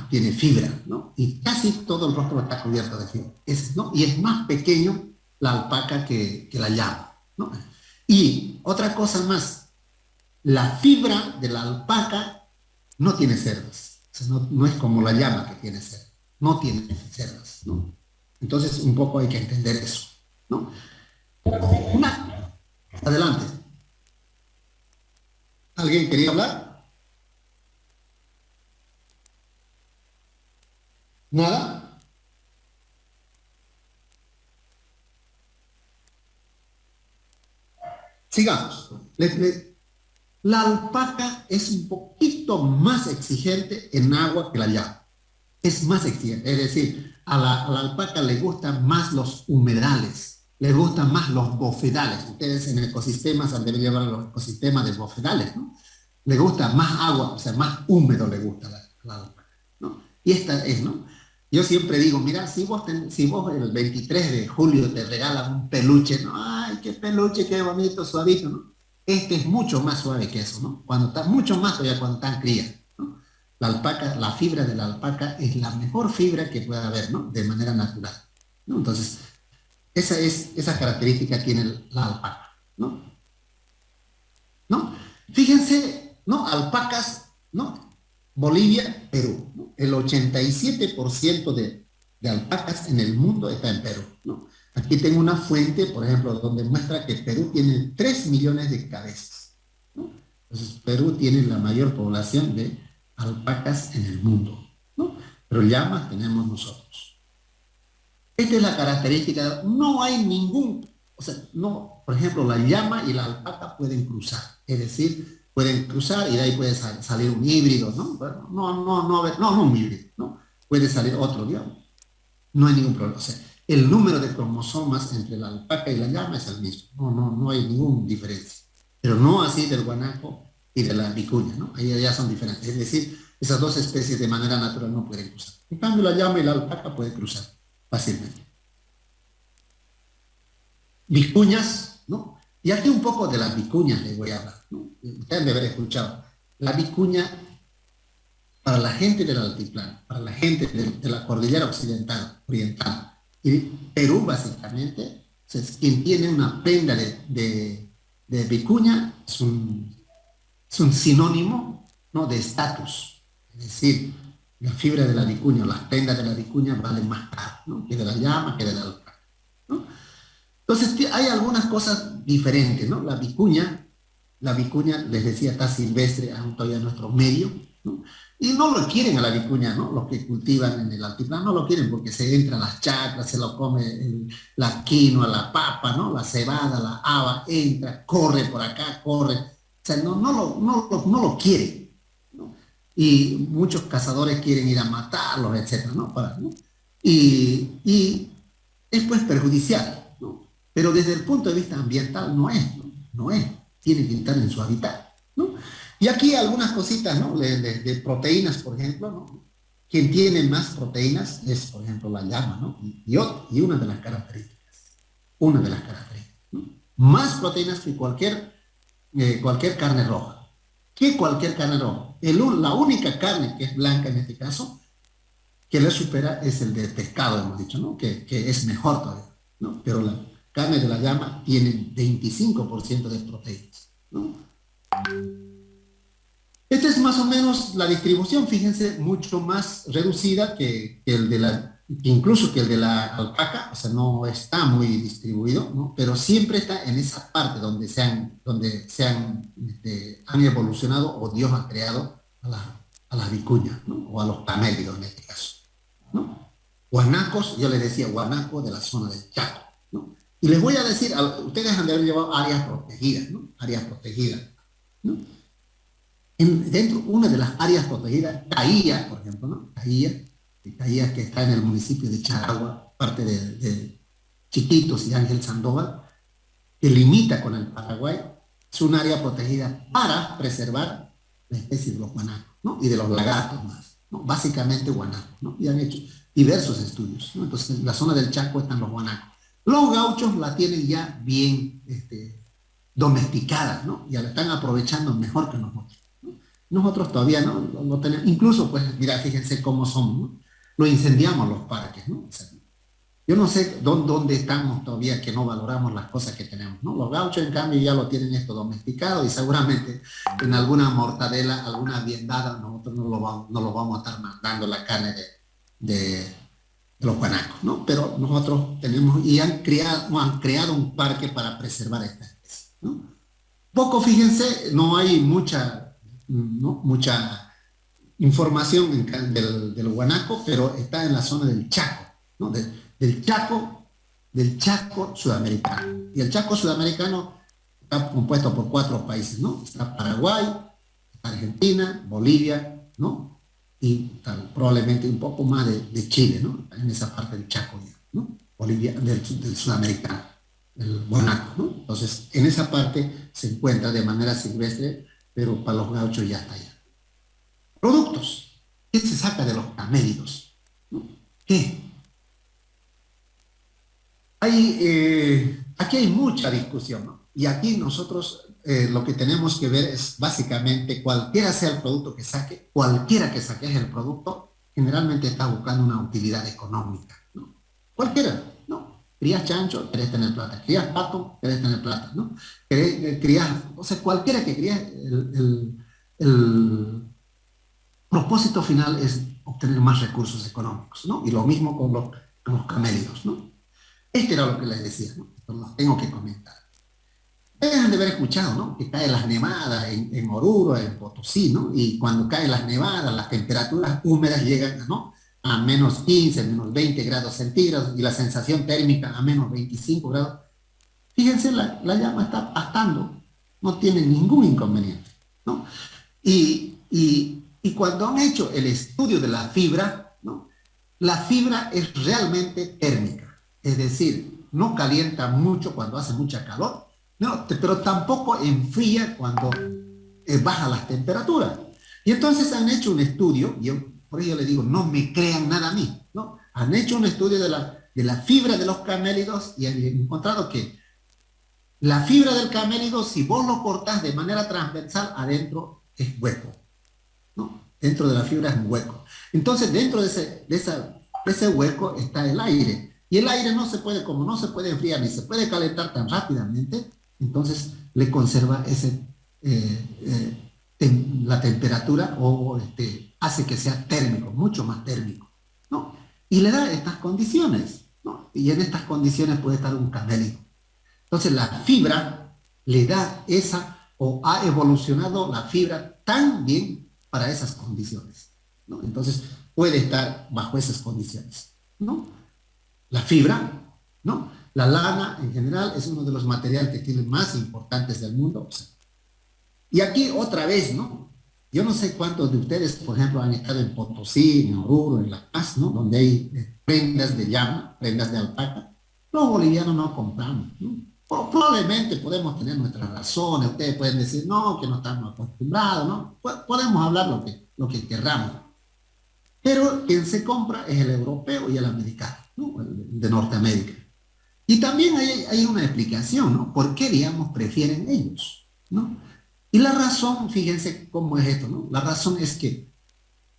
tiene fibra, ¿no? Y casi todo el rostro está cubierto de fibra, ¿no? Y es más pequeño la alpaca que la llama, ¿no? Y otra cosa más, la fibra de la alpaca no tiene cerdas, o sea, no es como la llama que tiene cerdas, no tiene cerdas, ¿no? Entonces un poco hay que entender eso, ¿no? Adelante. ¿Alguien quería hablar? ¿Nada? Sigamos. La alpaca es un poquito más exigente en agua que la llama. Es más exigente, es decir, a la alpaca le gustan más los humedales, le gustan más los bofedales. Ustedes en ecosistemas han de llevar los ecosistemas de bofedales, ¿no? Le gusta más agua, o sea, más húmedo le gusta la alpaca, ¿no? Y esta es, ¿no? Yo siempre digo, mira, si vos el 23 de julio te regalan un peluche, ¿no? Ay, qué peluche, qué bonito, suavito, ¿no? Este es mucho más suave que eso, ¿no? Cuando está mucho más todavía cuando está en cría, ¿no? La alpaca, la fibra de la alpaca es la mejor fibra que pueda haber, ¿no? De manera natural, ¿no? Entonces, esa característica tiene la alpaca, ¿no? ¿No? Fíjense, ¿no? Alpacas, ¿no? Bolivia, Perú, ¿no? El 87% de alpacas en el mundo está en Perú, ¿no? Aquí tengo una fuente, por ejemplo, donde muestra que Perú tiene 3 millones de cabezas, ¿no? Entonces, Perú tiene la mayor población de alpacas en el mundo, ¿no? Pero llamas tenemos nosotros. Esta es la característica, no hay ningún, o sea, no, por ejemplo, la llama y la alpaca pueden cruzar, es decir, pueden cruzar y de ahí puede salir un híbrido, ¿no? Bueno, no un híbrido, ¿no? Puede salir otro, digamos. No hay ningún problema. O sea, el número de cromosomas entre la alpaca y la llama es el mismo. No hay ninguna diferencia. Pero no así del guanaco y de la vicuña, ¿no? Ahí ya son diferentes. Es decir, esas dos especies de manera natural no pueden cruzar. En cambio, la llama y la alpaca pueden cruzar fácilmente. vicuñas, ¿no? Y aquí un poco de las vicuñas les voy a hablar, ¿no? Ustedes deben haber escuchado. La vicuña para la gente del altiplano, para la gente de la cordillera occidental, oriental, y Perú básicamente, quien tiene una prenda de vicuña es un sinónimo, ¿no?, de estatus. Es decir, la fibra de la vicuña, las prendas de la vicuña valen más caro, ¿no?, que de la llama, que de la alpaca, ¿no? Entonces hay algunas cosas diferentes, ¿no? La vicuña, les decía, está silvestre aún todavía en nuestro medio, ¿no? Y no lo quieren a la vicuña, ¿no? Los que cultivan en el altiplano no lo quieren porque se entran las chacras, se lo come la quinoa, la papa, ¿no? La cebada, la haba, entra, corre por acá, corre. O sea, no lo quieren, ¿no? Y muchos cazadores quieren ir a matarlos, etcétera, ¿no? ¿No? Y es pues perjudicial, ¿no? Pero desde el punto de vista ambiental no es, ¿no? No es, tiene que estar en su hábitat, ¿no? Y aquí algunas cositas, ¿no? De proteínas, por ejemplo, ¿no? Quien tiene más proteínas es, por ejemplo, la llama, ¿no? Y una de las características, ¿no? Más proteínas que cualquier carne roja. ¿Qué cualquier carne roja? La única carne que es blanca en este caso, que le supera es el de pescado, hemos dicho, ¿no? Que es mejor todavía, ¿no? Pero la carne de la llama tiene 25% de proteínas, ¿no? Esta es más o menos la distribución, fíjense, mucho más reducida incluso que el de la alpaca, o sea, no está muy distribuido, ¿no? Pero siempre está en esa parte donde han evolucionado o Dios ha creado a las vicuñas, ¿no? O a los camélidos en este caso, ¿no? Guanacos, yo les decía guanaco de la zona del Chaco, ¿no? Y les voy a decir, ustedes han de haber llevado áreas protegidas, ¿no? Áreas protegidas, ¿no? Dentro, una de las áreas protegidas, Caía, por ejemplo, ¿no? Caía que está en el municipio de Charagua, parte de Chiquitos y Ángel Sandoval, que limita con el Paraguay, es un área protegida para preservar la especie de los guanacos, ¿no? Y de los lagartos más, ¿no? Básicamente guanacos, ¿no? Y han hecho diversos estudios, ¿no? Entonces, en la zona del Chaco están los guanacos. Los gauchos la tienen ya bien domesticada, ¿no? Ya la están aprovechando mejor que nosotros. Nosotros todavía no tenemos, incluso, pues, mira, fíjense cómo somos, ¿no? Lo incendiamos los parques, ¿no? O sea, yo no sé dónde estamos todavía que no valoramos las cosas que tenemos, ¿no? Los gauchos, en cambio, ya lo tienen esto domesticado y seguramente en alguna mortadela, alguna viandada, nosotros no lo vamos a estar mandando la carne de los guanacos, ¿no? Pero nosotros tenemos, y han creado un parque para preservar esta especie, ¿no? Poco, fíjense, no hay mucha información del guanaco, pero está en la zona del Chaco, ¿no? Del Chaco sudamericano. Y el Chaco sudamericano está compuesto por 4 países, ¿no? Está Paraguay, está Argentina, Bolivia, ¿no? Y probablemente un poco más de Chile, ¿no? En esa parte del Chaco, ¿no? Bolivia, del sudamericano, el guanaco, ¿no? Entonces, en esa parte se encuentra de manera silvestre, pero para los gauchos ya está allá. Productos. ¿Qué se saca de los camélidos? ¿No? ¿Qué? Aquí hay mucha discusión, ¿no? Y aquí nosotros lo que tenemos que ver es básicamente cualquiera sea el producto que saque, cualquiera que saque el producto, generalmente está buscando una utilidad económica, ¿no? Cualquiera, ¿no? Crías chancho, querés tener plata. Crías pato, querés tener plata, ¿no? Crías, o sea, cualquiera que crías, el propósito final es obtener más recursos económicos, ¿no? Y lo mismo con los camélidos, ¿no? Este era lo que les decía, ¿no? Pero lo tengo que comentar. Ustedes han de haber escuchado, ¿no? Que caen las nevadas en Oruro, en Potosí, ¿no? Y cuando caen las nevadas, las temperaturas húmedas llegan, ¿no?, a menos 15, menos 20 grados centígrados y la sensación térmica a menos 25 grados. Fíjense, la llama está pastando, no tiene ningún inconveniente, ¿no? Y cuando han hecho el estudio de la fibra, ¿no?, la fibra es realmente térmica, es decir, no calienta mucho cuando hace mucha calor, no, pero tampoco enfría cuando baja las temperaturas. Y entonces han hecho un estudio, por ello les digo, no me crean nada a mí, ¿no? Han hecho un estudio de la fibra de los camélidos y han encontrado que La fibra del camélido, si vos lo cortás de manera transversal, adentro es hueco, ¿no? Dentro de la fibra es un hueco. Entonces, dentro de ese hueco está el aire. Y el aire no se puede, como no se puede enfriar ni se puede calentar tan rápidamente, entonces le conserva la temperatura o hace que sea térmico, mucho más térmico, ¿no? Y le da estas condiciones, ¿no? Y en estas condiciones puede estar un camélido. Entonces la fibra le da esa, o ha evolucionado la fibra tan bien para esas condiciones, ¿no? Entonces puede estar bajo esas condiciones, ¿no? La fibra, ¿no? La lana en general es uno de los materiales que tienen más importantes del mundo. O sea, y aquí otra vez, ¿no? Yo no sé cuántos de ustedes, por ejemplo, han estado en Potosí, en Oruro, en La Paz, ¿no? Donde hay prendas de llama, prendas de alpaca. Los bolivianos no compramos, ¿no? Probablemente podemos tener nuestras razones, ustedes pueden decir, no, que no estamos acostumbrados, ¿no? Podemos hablar lo que querramos, pero quien se compra es el europeo y el americano, ¿no? El de Norteamérica. Y también hay una explicación, ¿no? ¿Por qué, digamos, prefieren ellos, ¿no? Y la razón, fíjense cómo es esto, ¿no? La razón es que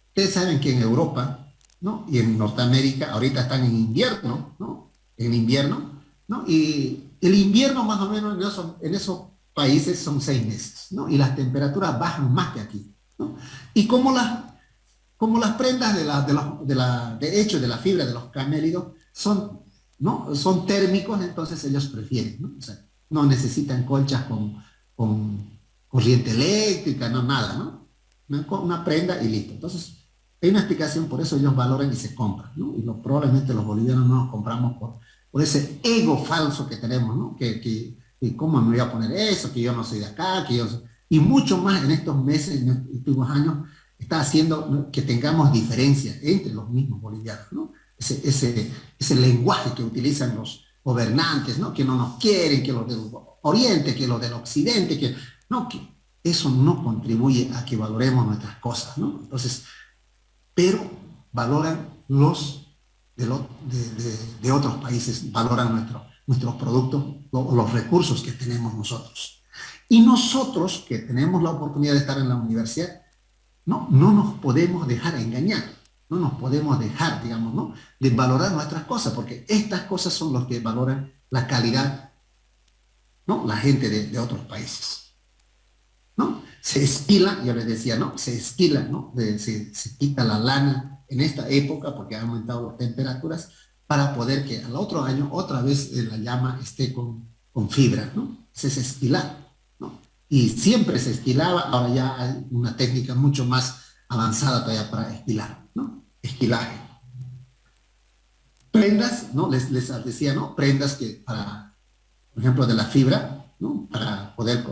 ustedes saben que en Europa, ¿no? Y en Norteamérica ahorita están en invierno, ¿no? En invierno, ¿no? Y el invierno más o menos en esos países son 6 meses, ¿no? Y las temperaturas bajan más que aquí, ¿no? Y como las prendas de hecho de la fibra de los camélidos son, ¿no? Son térmicos, entonces ellos prefieren, ¿no? O sea, no necesitan colchas con corriente eléctrica, no nada, ¿no? Una prenda y listo. Entonces, hay una explicación, por eso ellos valoran y se compran, ¿no? Y probablemente los bolivianos no nos compramos por ese ego falso que tenemos, ¿no? Que cómo me voy a poner eso, que yo no soy de acá, que yo soy... Y mucho más en estos meses, en estos últimos años, está haciendo, ¿no? Que tengamos diferencia entre los mismos bolivianos, ¿no? Ese lenguaje que utilizan los gobernantes, ¿no? Que no nos quieren, que los del Oriente, que los del Occidente, que, no, que eso no contribuye a que valoremos nuestras cosas, ¿no? Entonces, pero valoran de otros países, valoran nuestros productos o los recursos que tenemos nosotros. Y nosotros, que tenemos la oportunidad de estar en la universidad, no nos podemos dejar engañar, no nos podemos dejar, digamos, ¿no? De valorar nuestras cosas, porque estas cosas son los que valoran la calidad, ¿no? La gente de otros países, ¿no? Se esquila, yo les decía, ¿no? Se esquila, ¿no? Se quita la lana en esta época porque han aumentado las temperaturas para poder que al otro año otra vez la llama esté con fibra, ¿no? Ese es esquilar, ¿no? Y siempre se esquilaba, ahora ya hay una técnica mucho más avanzada todavía para esquilar, ¿no? Esquilaje. Prendas, ¿no? Les decía, ¿no? Prendas que para, por ejemplo, de la fibra, ¿no? Para poder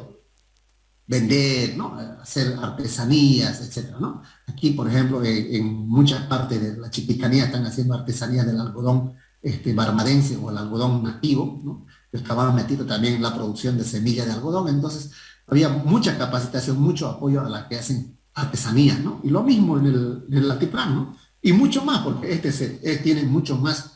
vender, ¿no? Hacer artesanías, etcétera, ¿no? Aquí, por ejemplo, en muchas partes de la Chiquitanía están haciendo artesanías del algodón barmadense o el algodón nativo, ¿no? Que estaban metidos también en la producción de semillas de algodón, entonces había mucha capacitación, mucho apoyo a las que hacen artesanías, ¿no? Y lo mismo en el altiplano, ¿no? Y mucho más, porque tiene mucho más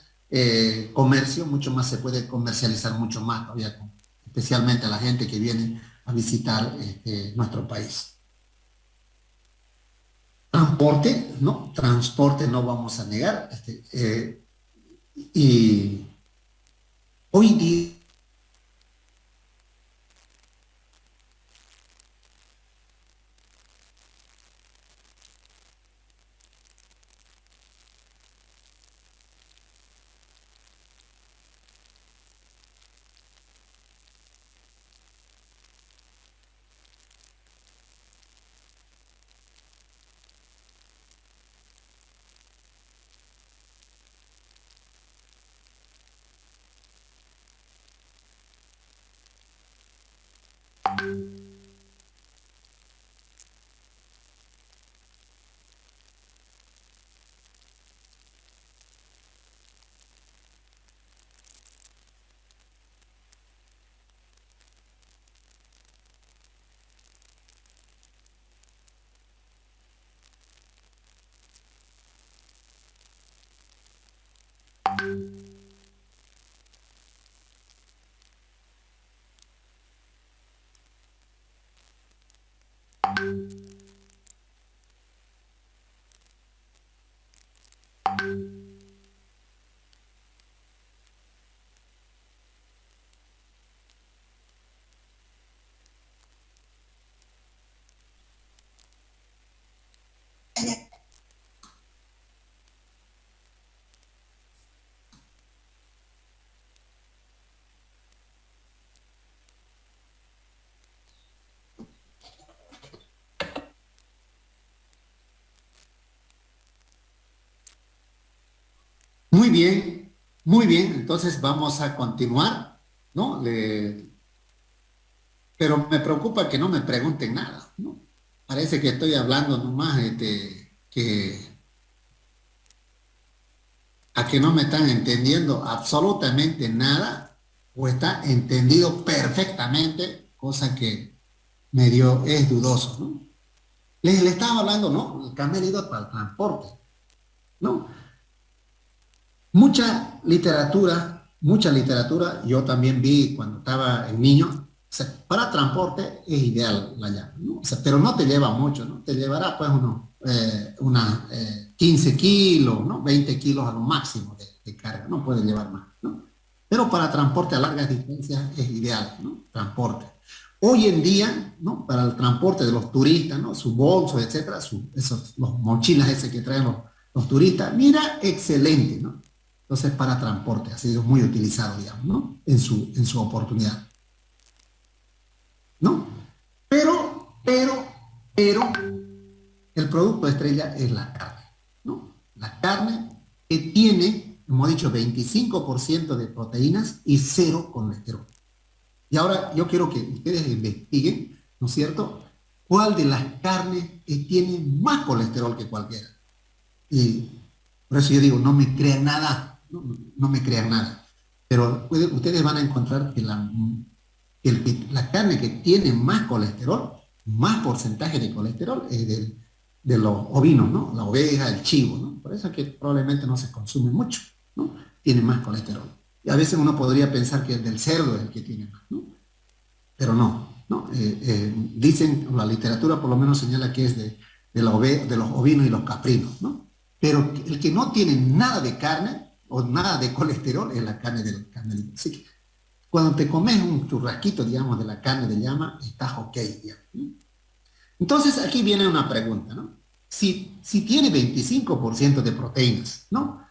comercio, mucho más se puede comercializar mucho más todavía, especialmente a la gente que viene a visitar nuestro país. Transporte, ¿no? Transporte no vamos a negar. Y hoy día Muy bien, muy bien. Entonces vamos a continuar, ¿no? Pero me preocupa que no me pregunten nada, ¿no? Parece que estoy hablando nomás a que no me están entendiendo absolutamente nada o está entendido perfectamente, cosa que medio es dudoso, ¿no? Les estaba hablando, ¿no? El camelito para el transporte, ¿no? Mucha literatura, yo también vi cuando estaba en niño, o sea, para transporte es ideal la llave, ¿no? O sea, pero no te lleva mucho, ¿no? Te llevará pues unas 15 kilos, ¿no? 20 kilos a lo máximo de carga, no puede llevar más, ¿no? Pero para transporte a largas distancias es ideal, ¿no? Transporte. Hoy en día, ¿no? Para el transporte de los turistas, ¿no? Sus bolsos, etcétera, los mochilas ese que traen los turistas, mira, excelente, ¿no? Entonces, para transporte ha sido muy utilizado, digamos, ¿no? En su oportunidad, ¿no? Pero, el producto estrella es la carne, ¿no? La carne que tiene, como he dicho, 25% de proteínas y cero colesterol. Y ahora yo quiero que ustedes investiguen, ¿no es cierto?, cuál de las carnes tiene más colesterol que cualquiera. Y por eso yo digo, no me crean nada, no me crean nada. Pero ustedes van a encontrar que la carne que tiene más colesterol, más porcentaje de colesterol, es de los ovinos, ¿no? La oveja, el chivo, ¿no? Por eso es que probablemente no se consume mucho, ¿no? Tiene más colesterol. Y a veces uno podría pensar que el del cerdo es el que tiene más, ¿no? Pero no, ¿no? Dicen, la literatura por lo menos señala que es de los ovinos y los caprinos, ¿no? Pero el que no tiene nada de carne o nada de colesterol es la carne del camello. Así que cuando te comes un churrasquito, digamos, de la carne de llama, estás ok, digamos, ¿no? Entonces aquí viene una pregunta, ¿no? Si tiene 25% de proteínas, ¿no?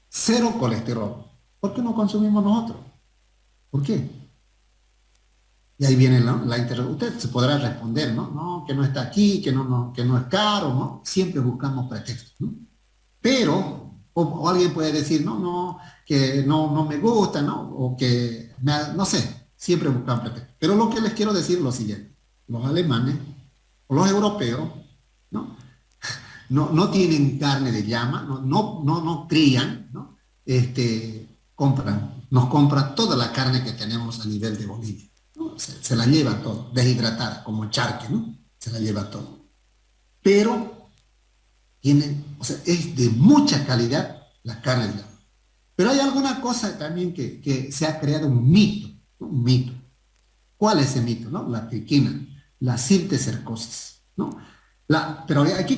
Cero colesterol, ¿por qué no consumimos nosotros? ¿Por qué? Y ahí viene la interrogante. Usted se podrá responder, ¿no? No, que no está aquí, que no es caro, ¿no? Siempre buscamos pretextos, ¿no? Pero, o alguien puede decir, no, que no me gusta, ¿no? O que, no sé, siempre buscan pretextos. Pero lo que les quiero decir es lo siguiente. Los alemanes o los europeos, ¿no? No tienen carne de llama, no crían, ¿no? Nos compran toda la carne que tenemos a nivel de Bolivia, ¿no? Se la lleva todo, deshidratada, como charque, ¿no? Se la lleva todo. Pero o sea, es de mucha calidad la carne de llama. Pero hay alguna cosa también que se ha creado un mito, ¿no? Un mito. ¿Cuál es ese mito, no? La triquina, la siltecercosis, ¿no? Pero aquí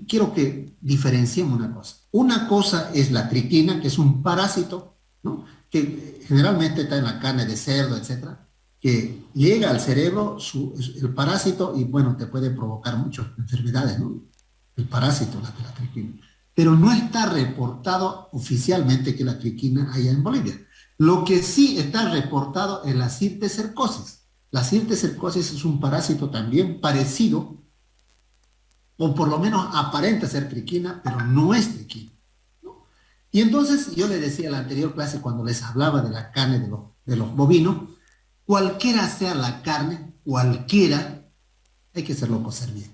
quiero que diferenciemos una cosa. Una cosa es la triquina, que es un parásito, ¿no? Que generalmente está en la carne de cerdo, etcétera, que llega al cerebro el parásito y, bueno, te puede provocar muchas enfermedades, ¿no? El parásito, la triquina. Pero no está reportado oficialmente que la triquina haya en Bolivia. Lo que sí está reportado es la siltecercosis. La siltecercosis es un parásito también parecido, o por lo menos aparenta ser triquina, pero no es triquina, ¿no? Y entonces yo le decía en la anterior clase, cuando les hablaba de la carne de los bovinos, cualquiera sea la carne, cualquiera, hay que hacerlo cocer bien,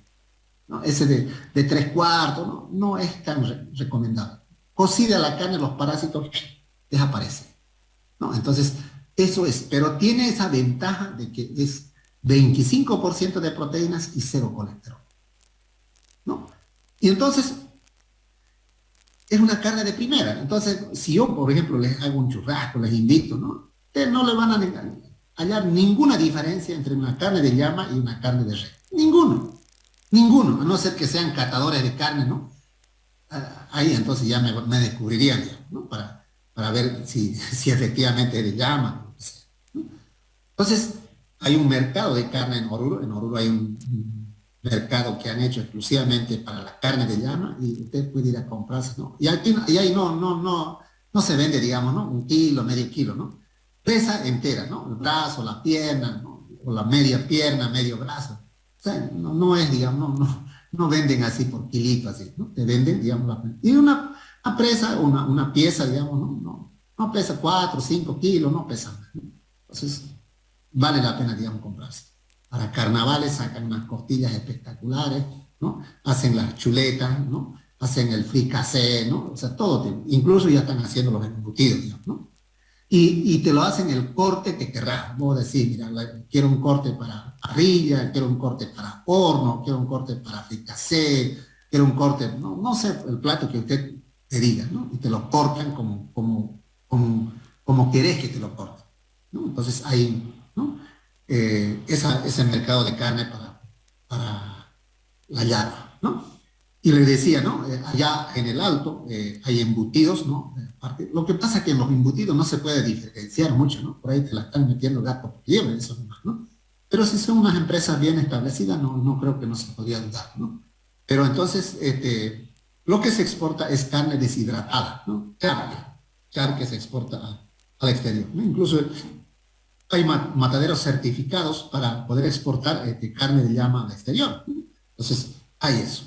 ¿no? Ese de 3/4, no es tan recomendable. Cocida la carne, los parásitos desaparecen, ¿no? Entonces, eso es, pero tiene esa ventaja de que es 25% de proteínas y cero colesterol, ¿no? Y entonces, es una carne de primera. Entonces, si yo, por ejemplo, les hago un churrasco, les invito, ¿no? Ustedes no le van a hallar ninguna diferencia entre una carne de llama y una carne de res. Ninguno, ninguno, a no ser que sean catadores de carne, ¿no? Ahí entonces ya me descubrirían, digamos, ¿no? Para ver si efectivamente le llaman. O sea, ¿no? Entonces, hay un mercado de carne en Oruro hay un mercado que han hecho exclusivamente para la carne de llama y usted puede ir a comprarse, ¿no? Y ahí no se vende, digamos, ¿no? Un kilo, medio kilo, ¿no? Presa entera, ¿no? El brazo, la pierna, ¿no? O la media pierna, medio brazo. O sea, no es, digamos, no venden así por kilito, así, ¿no? Te venden, digamos, y una presa, una pieza, digamos, no pesa 4 5 kilos, no pesa más, ¿no? Entonces, vale la pena, digamos, comprarse. Para carnavales sacan unas costillas espectaculares, ¿no? Hacen las chuletas, ¿no? Hacen el fricasé, ¿no? O sea, todo, incluso ya están haciendo los embutidos, digamos, ¿no? Y te lo hacen el corte que querrás. Vos decís, mira, quiero un corte para parrilla, quiero un corte para horno, quiero un corte para fricasé, quiero un corte, no sé, el plato que usted te diga, ¿no? Y te lo cortan como querés que te lo corten, ¿no? Entonces hay, ¿no? Ese mercado de carne para la llave, ¿no? Y le decía, ¿no? Allá en el Alto hay embutidos, ¿no? Lo que pasa es que en los embutidos no se puede diferenciar mucho, ¿no? Por ahí te la están metiendo gato por liebre, eso nomás, ¿no? Pero si son unas empresas bien establecidas, no creo que no se podría dudar, ¿no? Pero entonces, lo que se exporta es carne deshidratada, ¿no? Charque se exporta al exterior, ¿no? Incluso hay mataderos certificados para poder exportar carne de llama al exterior, ¿no? Entonces, hay eso.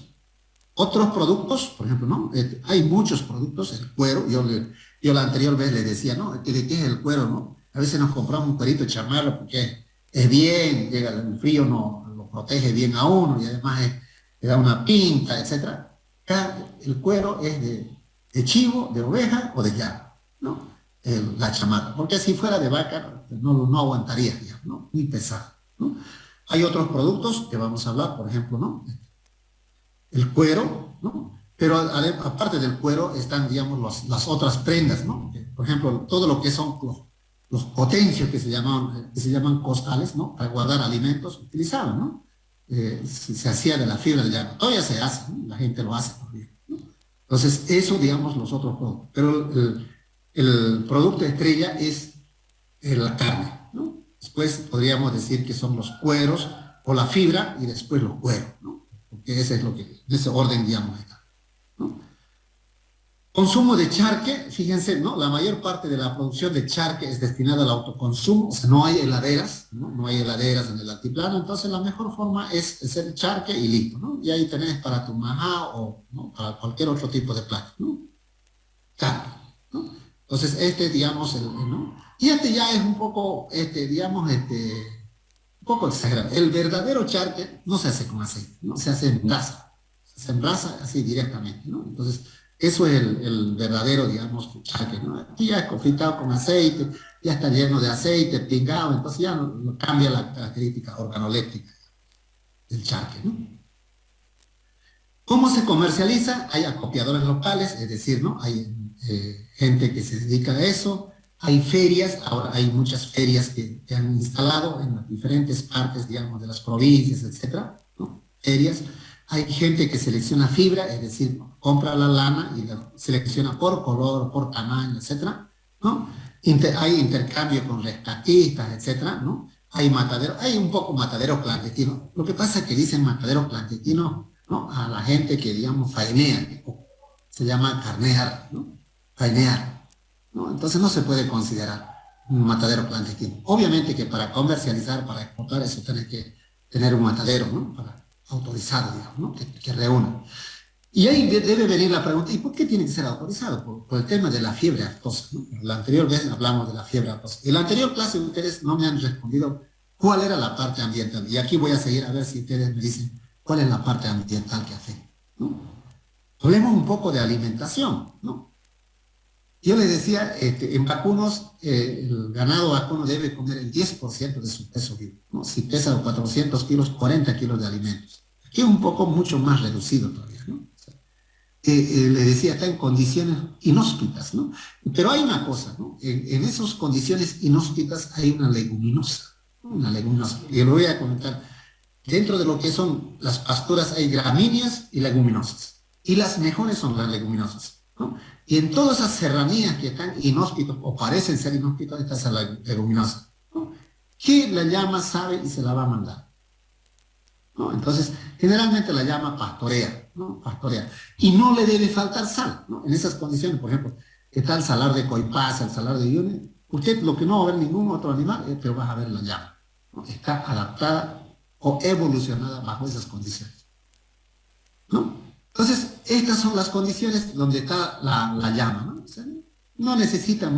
Otros productos, por ejemplo, ¿no? Hay muchos productos, el cuero, yo la anterior vez le decía, ¿no? ¿De qué es el cuero, no? A veces nos compramos un cuerito de chamarra porque es bien, llega el frío, lo protege bien a uno y además le da una pinta, etcétera. Acá el cuero es de chivo, de oveja o de llama, ¿no? La chamarra, porque si fuera de vaca no aguantaría, digamos, ¿no? Muy pesado, ¿no? Hay otros productos que vamos a hablar, por ejemplo, ¿no? El cuero, ¿no? Pero aparte del cuero están, digamos, las otras prendas, ¿no? Por ejemplo, todo lo que son los potencios que se llaman costales, ¿no? Para guardar alimentos, utilizaban, ¿no? Se hacía de la fibra de llano. Todavía se hace, ¿no? La gente lo hace todavía, ¿no? Entonces, eso, digamos, los otros productos. Pero el producto estrella es la carne, ¿no? Después podríamos decir que son los cueros o la fibra y después los cueros, ¿no? Porque ese es ese orden, digamos, ¿no? Consumo de charque, fíjense, ¿no? La mayor parte de la producción de charque es destinada al autoconsumo, o sea, no hay heladeras, ¿no? No hay heladeras en el altiplano, entonces la mejor forma es hacer charque y listo, ¿no? Y ahí tenés para tu majá o, ¿no? Para cualquier otro tipo de plato, ¿no? Charque, ¿no? Entonces, digamos, ¿no? Y ya es un poco, digamos, un poco exagerado. El verdadero charque no se hace con aceite, no se hace en brasa, se enbrasa así directamente, ¿no? Entonces, eso es el verdadero, digamos, charque, ¿no? Aquí ya es confitado con aceite, ya está lleno de aceite, pingado, entonces ya no cambia la característica organoléptica del charque, ¿no? ¿Cómo se comercializa? Hay acopiadores locales, es decir, ¿no? Hay gente que se dedica a eso. Hay ferias, ahora hay muchas ferias que han instalado en las diferentes partes, digamos, de las provincias, etcétera, ¿no? Ferias. Hay gente que selecciona fibra, es decir, compra la lana y la selecciona por color, por tamaño, etcétera, ¿no? Hay intercambio con rescatistas, etcétera, ¿no? Hay un poco matadero clandestino. Lo que pasa es que dicen matadero clandestino, ¿no? A la gente que, digamos, faenea, se llama carnear, ¿no? Faenear, ¿no? Entonces no se puede considerar un matadero clandestino. Obviamente que para comercializar, para exportar, eso tiene que tener un matadero, ¿no? Autorizado, digamos, ¿no? Que reúna. Y ahí debe venir la pregunta, ¿y por qué tiene que ser autorizado? Por el tema de la fiebre aftosa, ¿no? La anterior vez hablamos de la fiebre aftosa. En la anterior clase ustedes no me han respondido cuál era la parte ambiental. Y aquí voy a seguir a ver si ustedes me dicen cuál es la parte ambiental que afecta, ¿no? Hablemos un poco de alimentación, ¿no? Yo les decía, en vacunos, el ganado vacuno debe comer el 10% de su peso vivo, ¿no? Si pesa 400 kilos, 40 kilos de alimentos. Aquí es un poco mucho más reducido todavía, ¿no? O sea, les decía, está en condiciones inhóspitas, ¿no? Pero hay una cosa, ¿no? En esas condiciones inhóspitas hay una leguminosa, ¿no? Una leguminosa. Y lo voy a comentar. dentro de lo que son las pasturas hay gramíneas y leguminosas. Y las mejores son las leguminosas, ¿no? Y en todas esas serranías que están inhóspitos o parecen ser inhóspitos, está esa leguminosa, ¿no? Que la llama sabe y se la va a mandar, ¿no? Entonces, generalmente la llama pastorea, ¿no? Pastorea. Y no le debe faltar sal, ¿no? En esas condiciones, por ejemplo, está el salar de Coipasa, el salar de Uyuni, usted lo que no va a ver ningún otro animal, pero vas a ver la llama, ¿no? Está adaptada o evolucionada bajo esas condiciones, ¿no? Entonces, estas son las condiciones donde está la llama, ¿no? O sea, no necesita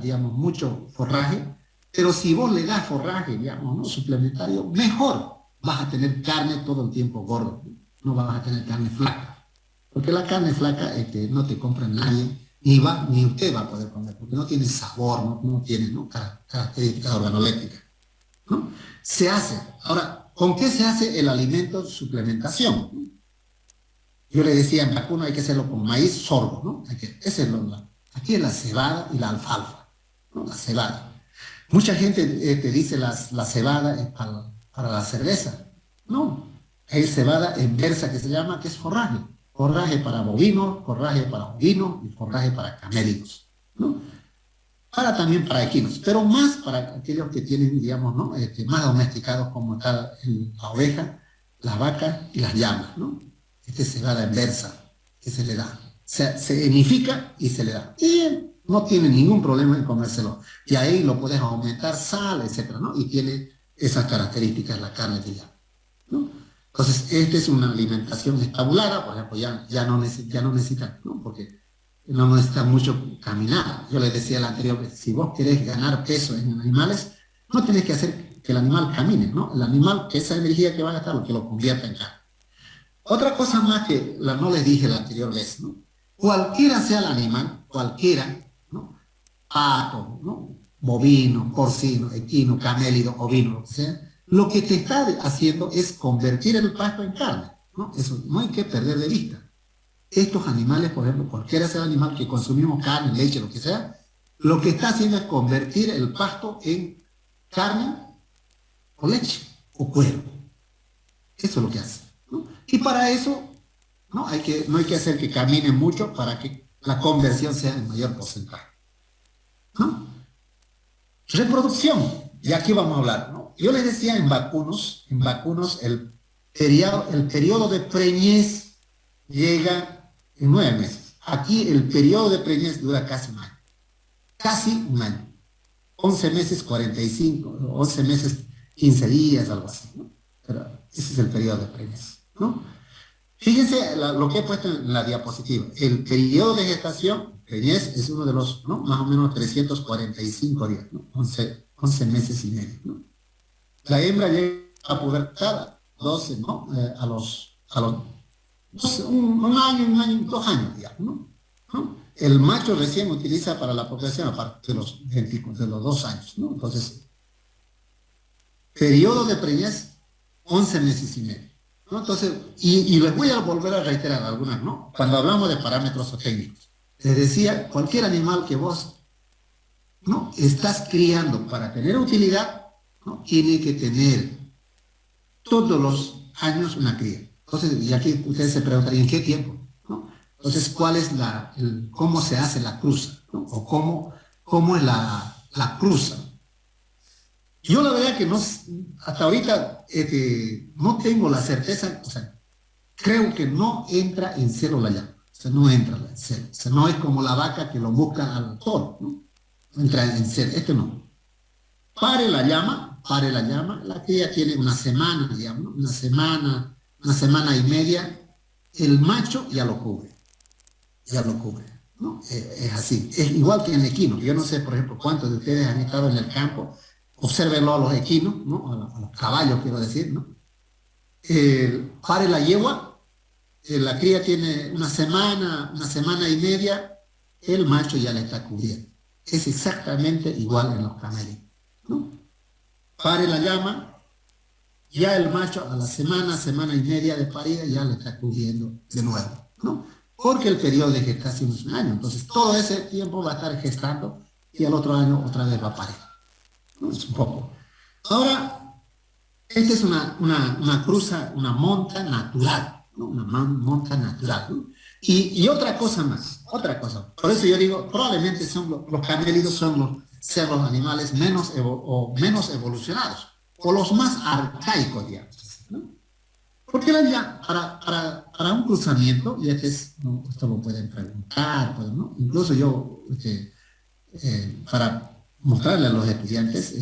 digamos, mucho forraje, pero si vos le das forraje, digamos, ¿no? Suplementario, mejor vas a tener carne todo el tiempo gordo, no vas a tener carne flaca, porque la carne flaca no te compra nadie, ni usted va a poder comer, porque no tiene sabor, no tiene, ¿no? Características organolépticas, ¿no? Se hace. Ahora, ¿con qué se hace el alimento suplementación? Yo le decía, en vacuno hay que hacerlo con maíz, sorgo, ¿no? Aquí es la cebada y la alfalfa, ¿no? La cebada. Mucha gente te dice la cebada es para la cerveza. No, hay cebada en versa que se llama, que es forraje. Forraje para bovinos, forraje para ovinos y forraje para camélidos, ¿no? También para equinos, pero más para aquellos que tienen, digamos, ¿no? Más domesticados, como está la oveja, la vaca y las llamas, ¿no? Cebada en versa que se le da. Se enifica y se le da. Y no tiene ningún problema en comérselo. Y ahí lo puedes aumentar sal, etcétera, ¿no? Y tiene esas características la carne de llama, ¿no? Entonces, esta es una alimentación estabulada, por ejemplo, ya no necesita, ¿no? Porque no necesita mucho caminar. Yo les decía el anterior que si vos querés ganar peso en animales, no tenés que hacer que el animal camine, ¿no? El animal, que esa energía que va a gastar, lo que lo convierta en carne. Otra cosa más que no les dije la anterior vez, ¿no? Cualquiera sea el animal, cualquiera, ¿no? Pato, ¿no? Bovino, porcino, equino, camélido, ovino, lo que sea, lo que te está haciendo es convertir el pasto en carne, ¿no? Eso no hay que perder de vista. Estos animales, por ejemplo, cualquiera sea el animal que consumimos carne, leche, lo que sea, lo que está haciendo es convertir el pasto en carne o leche o cuero. Eso es lo que hace, ¿no? Y para eso no hay que hacer que caminen mucho para que la conversión sea en mayor porcentaje, ¿no? Reproducción, y aquí vamos a hablar, ¿no? Yo les decía en vacunos el periodo de preñez llega en 9 meses. Aquí el periodo de preñez dura casi un año. 11 meses 45, 11 meses 15 días, algo así, ¿no? Pero ese es el periodo de preñez, ¿no? Fíjense lo que he puesto en la diapositiva. El periodo de gestación, preñez, es uno de los, ¿no? Más o menos 345 días, ¿no? 11 meses y medio, ¿no? La hembra llega a pubertad 12, ¿no? A los un año, 2 años, digamos, ¿no? El macho recién utiliza para la procreación a partir de los 2 años, ¿no? Entonces, periodo de preñez, 11 meses y medio, ¿no? Entonces, y les voy a volver a reiterar algunas, ¿no? Cuando hablamos de parámetros técnicos, les decía, cualquier animal que vos, ¿no? Estás criando para tener utilidad, ¿no? Tiene que tener todos los años una cría. Entonces, y aquí ustedes se preguntarían, ¿en qué tiempo? ¿No? Entonces, ¿cuál es cómo se hace la cruza? ¿No? O cómo es la cruza. Yo la verdad que hasta ahorita no tengo la certeza, o sea, creo que no entra en celo la llama. O sea, no entra en celo. O sea, no es como la vaca que lo busca al toro, ¿no? Entra en celo. No. Pare la llama, la cría tiene una semana, digamos, ¿no? Una semana y media, el macho ya lo cubre, ¿no? Es así, es igual que en equino. Yo no sé, por ejemplo, cuántos de ustedes han estado en el campo, obsérvenlo a los equinos, ¿no? A los caballos, quiero decir, ¿no? Pare la yegua, la cría tiene una semana y media, el macho ya le está cubriendo. Es exactamente igual en los camellos, ¿no? Pare la llama, ya el macho a la semana y media de parida ya le está cubriendo de nuevo, ¿no? Porque el periodo de gestación es un año, entonces todo ese tiempo va a estar gestando y al otro año otra vez va a parir, ¿no? Es un poco. Ahora, Esta es una cruza, una monta natural, ¿no? Una monta natural, ¿no? Y otra cosa más, otra cosa. Por eso yo digo, probablemente son los camélidos sean los animales menos evolucionados, o los más arcaicos, digamos, ¿no? Porque para un cruzamiento, y no, esto lo pueden preguntar, pues, ¿no? Incluso yo, para mostrarle a los estudiantes,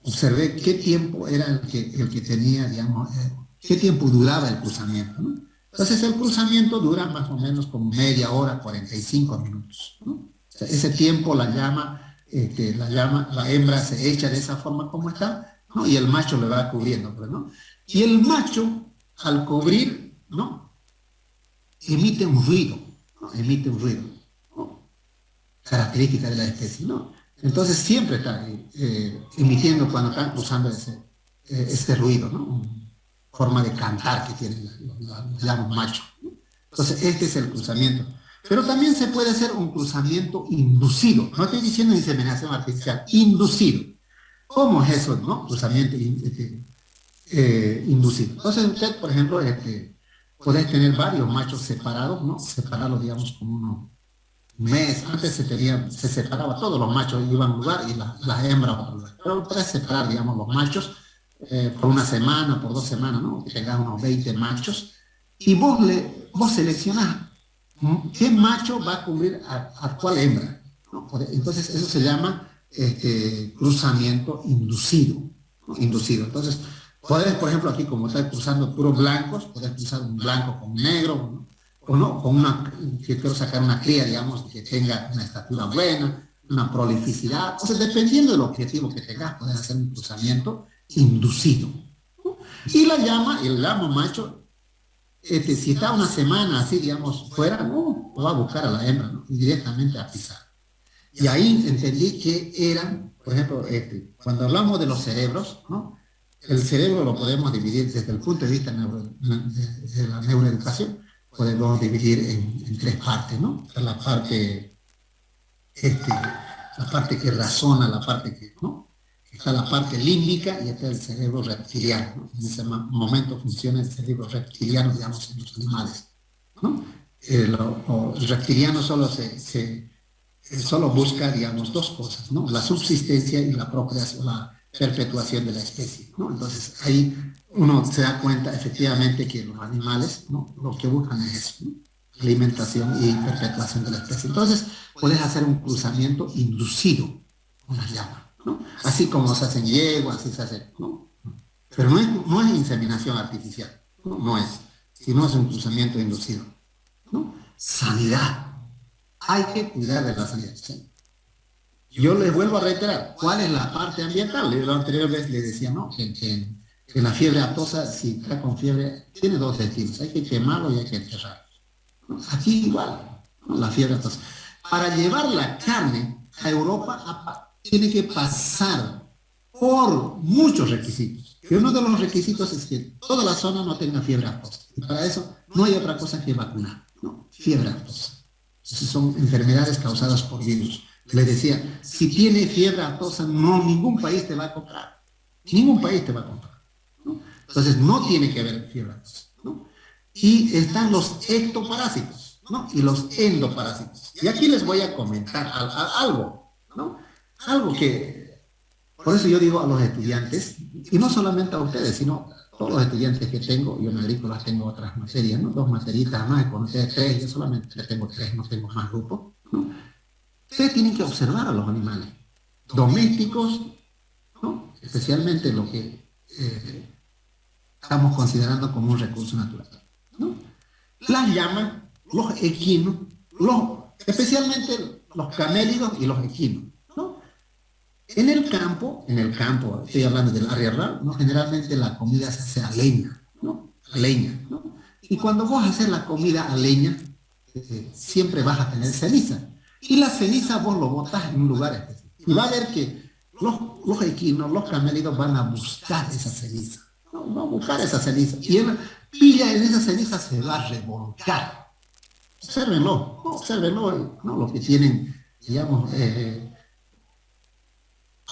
observé qué tiempo era el que tenía, digamos, qué tiempo duraba el cruzamiento, ¿no? Entonces el cruzamiento dura más o menos como media hora, 45 minutos, ¿no? O sea, ese tiempo la hembra se echa de esa forma como está, ¿no? Y el macho le va cubriendo, pues, ¿no? Y el macho, al cubrir, ¿no? Emite un ruido, ¿no? Emite un ruido, ¿no? Característica de la especie, ¿no? Entonces siempre está emitiendo cuando están usando ese ruido, ¿no? Forma de cantar que tienen los llamos machos, ¿no? Entonces este es el cruzamiento. Pero también se puede hacer un cruzamiento inducido. No estoy diciendo inseminación artificial, inducido. ¿Cómo es eso, no? Cruzamiento inducido. Entonces usted, por ejemplo, podés tener varios machos separados, ¿no? Separarlos, digamos, como un mes. Antes se separaba, todos los machos iban a un lugar y las hembras a otro lugar. Pero podés separar, digamos, los machos por una semana, por 2 semanas, ¿no? Que tengas unos 20 machos. Y vos seleccionás qué macho va a cubrir a cuál hembra, ¿no? Entonces eso se llama cruzamiento inducido, ¿no? Inducido. Entonces, podés, por ejemplo, aquí como estás cruzando puros blancos, podés cruzar un blanco con un negro, ¿no? O no, que quiero sacar una cría, digamos, que tenga una estatura buena, una prolificidad. Entonces, dependiendo del objetivo que tengas, podés hacer un cruzamiento inducido, ¿no? Y el llamo macho, si está una semana así, digamos, fuera, no, va a buscar a la hembra, ¿no? Directamente a pisar. Y ahí entendí que eran, por ejemplo, cuando hablamos de los cerebros, ¿no? El cerebro lo podemos dividir desde el punto de vista de la neuroeducación, podemos dividir en tres partes, ¿no? La parte que razona, la parte que, ¿no? Está la parte límbica y está el cerebro reptiliano, ¿no? En ese momento funciona el cerebro reptiliano, digamos, en los animales, ¿no? El reptiliano solo busca, digamos, dos cosas, ¿no? La subsistencia y la procreación, la perpetuación de la especie, ¿no? Entonces ahí uno se da cuenta efectivamente que los animales, ¿no? Lo que buscan es eso, ¿no? Alimentación y perpetuación de la especie. Entonces puedes hacer un cruzamiento inducido con las llamas, ¿no? Así como se hacen yeguas, así se hace, ¿no? Pero no es inseminación artificial, ¿no? No es, sino es un cruzamiento inducido, ¿no? Sanidad. Hay que cuidar de la sanidad, ¿sí? Yo les vuelvo a reiterar, ¿cuál es la parte ambiental? La anterior vez les decía, ¿no? Que la fiebre aftosa, si está con fiebre, tiene dos destinos, hay que quemarlo y hay que enterrarlo, ¿no? Aquí igual, ¿no? La fiebre aftosa. Para llevar la carne a Europa tiene que pasar por muchos requisitos. Y uno de los requisitos es que toda la zona no tenga fiebre aftosa. Y para eso no hay otra cosa que vacunar, ¿no? Fiebre aftosa. Entonces son enfermedades causadas por virus. Les decía, si tiene fiebre aftosa, ningún país te va a comprar. Ningún país te va a comprar, ¿no? Entonces no tiene que haber fiebre aftosa, ¿no? Y están los ectoparásitos, ¿no? Y los endoparásitos. Y aquí les voy a comentar algo, ¿no? Algo que, por eso yo digo a los estudiantes, y no solamente a ustedes, sino a todos los estudiantes que tengo, yo en agrícola tengo otras materias, ¿no? 2 materitas más, con ustedes 3, yo solamente tengo 3, no tengo más grupos, ¿no? Ustedes tienen que observar a los animales domésticos, ¿no? Especialmente lo que estamos considerando como un recurso natural, ¿no? Las llamas, los equinos, especialmente los camélidos y los equinos, ¿no? En el campo, estoy hablando del área rural, ¿no? Generalmente la comida se hace a leña, ¿no? A leña, ¿no? Y cuando vos haces la comida a leña, siempre vas a tener ceniza. Y la ceniza vos lo botas en un lugar específico. Y va a ver que los equinos, los camélidos van a buscar esa ceniza. No, va a buscar esa ceniza. Y él pilla en esa ceniza, se va a revolcar. Obsérvenlo, ¿no? Lo que tienen, digamos,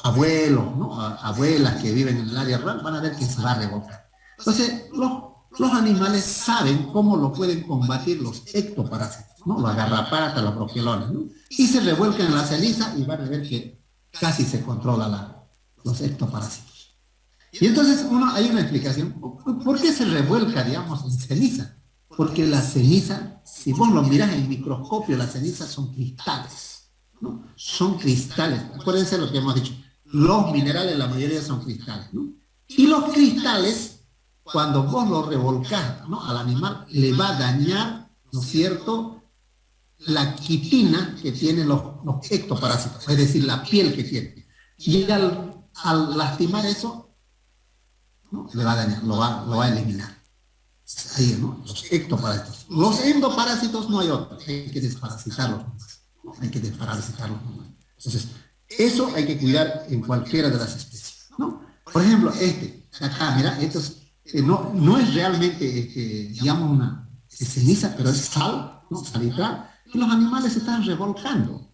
abuelos, ¿no? Abuelas que viven en el área rural, van a ver que se va a revolcar. Entonces, los animales saben cómo lo pueden combatir los ectoparásitos, ¿no? Las garrapatas, los broquelones, ¿no? Y se revuelcan en la ceniza y van a ver que casi se controla los ectoparásitos. Y entonces hay una explicación. ¿Por qué se revuelca, digamos, en ceniza? Porque la ceniza, si vos lo mirás en microscopio, las cenizas son cristales, ¿no? Son cristales. Acuérdense lo que hemos dicho. Los minerales, la mayoría son cristales, ¿no? Y los cristales, cuando vos lo revolcás, ¿no?, al animal, le va a dañar, ¿no es cierto?, la quitina que tienen los ectoparásitos, es decir, la piel que tiene. Y al lastimar eso, ¿no?, le va a dañar, lo va a eliminar. Ahí, ¿no?, los ectoparásitos. Los endoparásitos no hay otro, hay que desparasitarlos nomás, ¿no? Hay que desparasitarlos nomás. Entonces, eso hay que cuidar en cualquiera de las especies, ¿no? Por ejemplo, acá, mira, esto no es realmente, digamos, una ceniza, pero es sal, ¿no?, salitral, y los animales se están revolcando,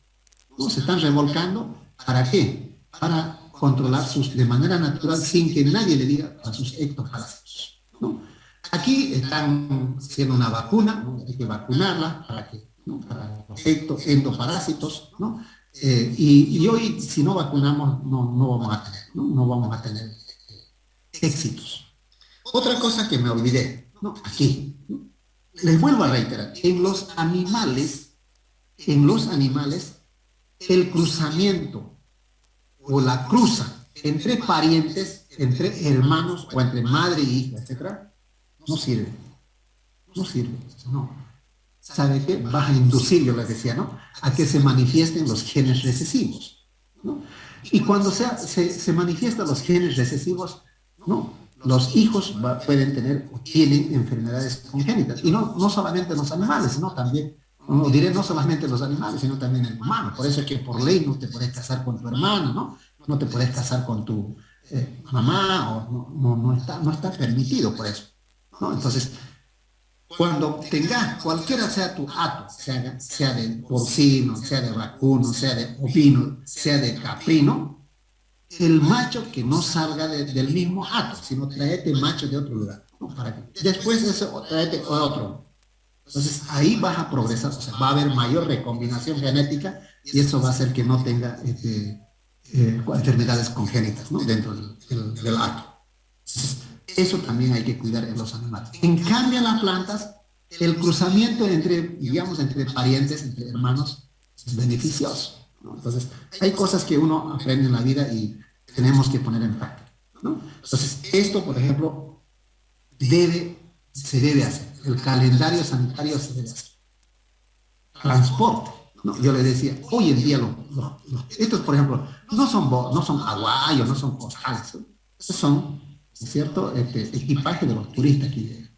¿no? Se están revolcando, ¿para qué? Para controlar de manera natural, sin que nadie le diga, a sus ectoparásitos, ¿no? Aquí están haciendo una vacuna, ¿no? Hay que vacunarla para que, ¿no?, para los endoparásitos, ¿no? Y hoy, si no vacunamos, no vamos a tener, ¿no? No vamos a tener éxitos. Otra cosa que me olvidé, ¿no?, aquí, ¿no?, les vuelvo a reiterar, en los animales, el cruzamiento o la cruza entre parientes, entre hermanos o entre madre y hija, etcétera, no sirve. No. ¿Sabe qué? Vas a inducir, yo les decía, ¿no?, a que se manifiesten los genes recesivos, ¿no? Y cuando se manifiestan los genes recesivos, ¿no?, los hijos pueden tener o tienen enfermedades congénitas. Y no solamente los animales, sino también, no diré no solamente los animales, sino también el humano. Por eso es que por ley no te puedes casar con tu hermano, ¿no? No te puedes casar con tu mamá, o no está permitido por eso, ¿no? Entonces, cuando tengas, cualquiera sea tu hato, sea de porcino, sea de vacuno, sea de ovino, sea de caprino, el macho que no salga del mismo hato, sino traete macho de otro lugar, ¿no? Para que después eso traete otro. Entonces ahí vas a progresar, o sea, va a haber mayor recombinación genética y eso va a hacer que no tenga enfermedades congénitas, ¿no?, dentro del hato. Entonces, eso también hay que cuidar en los animales. En cambio, en las plantas, el cruzamiento entre parientes, entre hermanos, es beneficioso, ¿no? Entonces, hay cosas que uno aprende en la vida y tenemos que poner en práctica, ¿no? Entonces, esto, por ejemplo, se debe hacer. El calendario sanitario se debe hacer. Transporte, ¿no? Yo le decía, hoy en día estos, por ejemplo, no son aguayos, no son costales, ¿no? Estos son, ¿cierto?, equipaje de los turistas que llegan.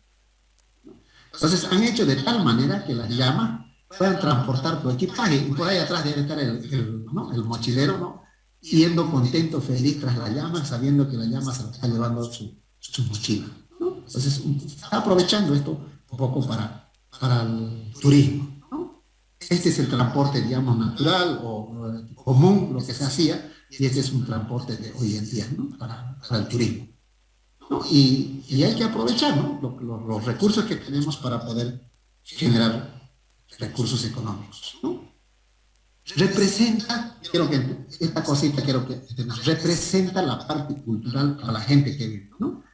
Entonces han hecho de tal manera que las llamas puedan transportar tu equipaje, y por ahí atrás debe estar el mochilero, ¿no?, yendo contento, feliz tras la llama, sabiendo que la llama se lo está llevando su mochila, ¿no? Entonces está aprovechando esto un poco para el turismo, ¿no? Este es el transporte, digamos, natural o común, lo que se hacía, y este es un transporte de hoy en día, ¿no?, para el turismo, ¿no? Y hay que aprovechar, ¿no?, los recursos que tenemos para poder generar recursos económicos, ¿no? Esta cosita representa la parte cultural para la gente que vive, ¿no?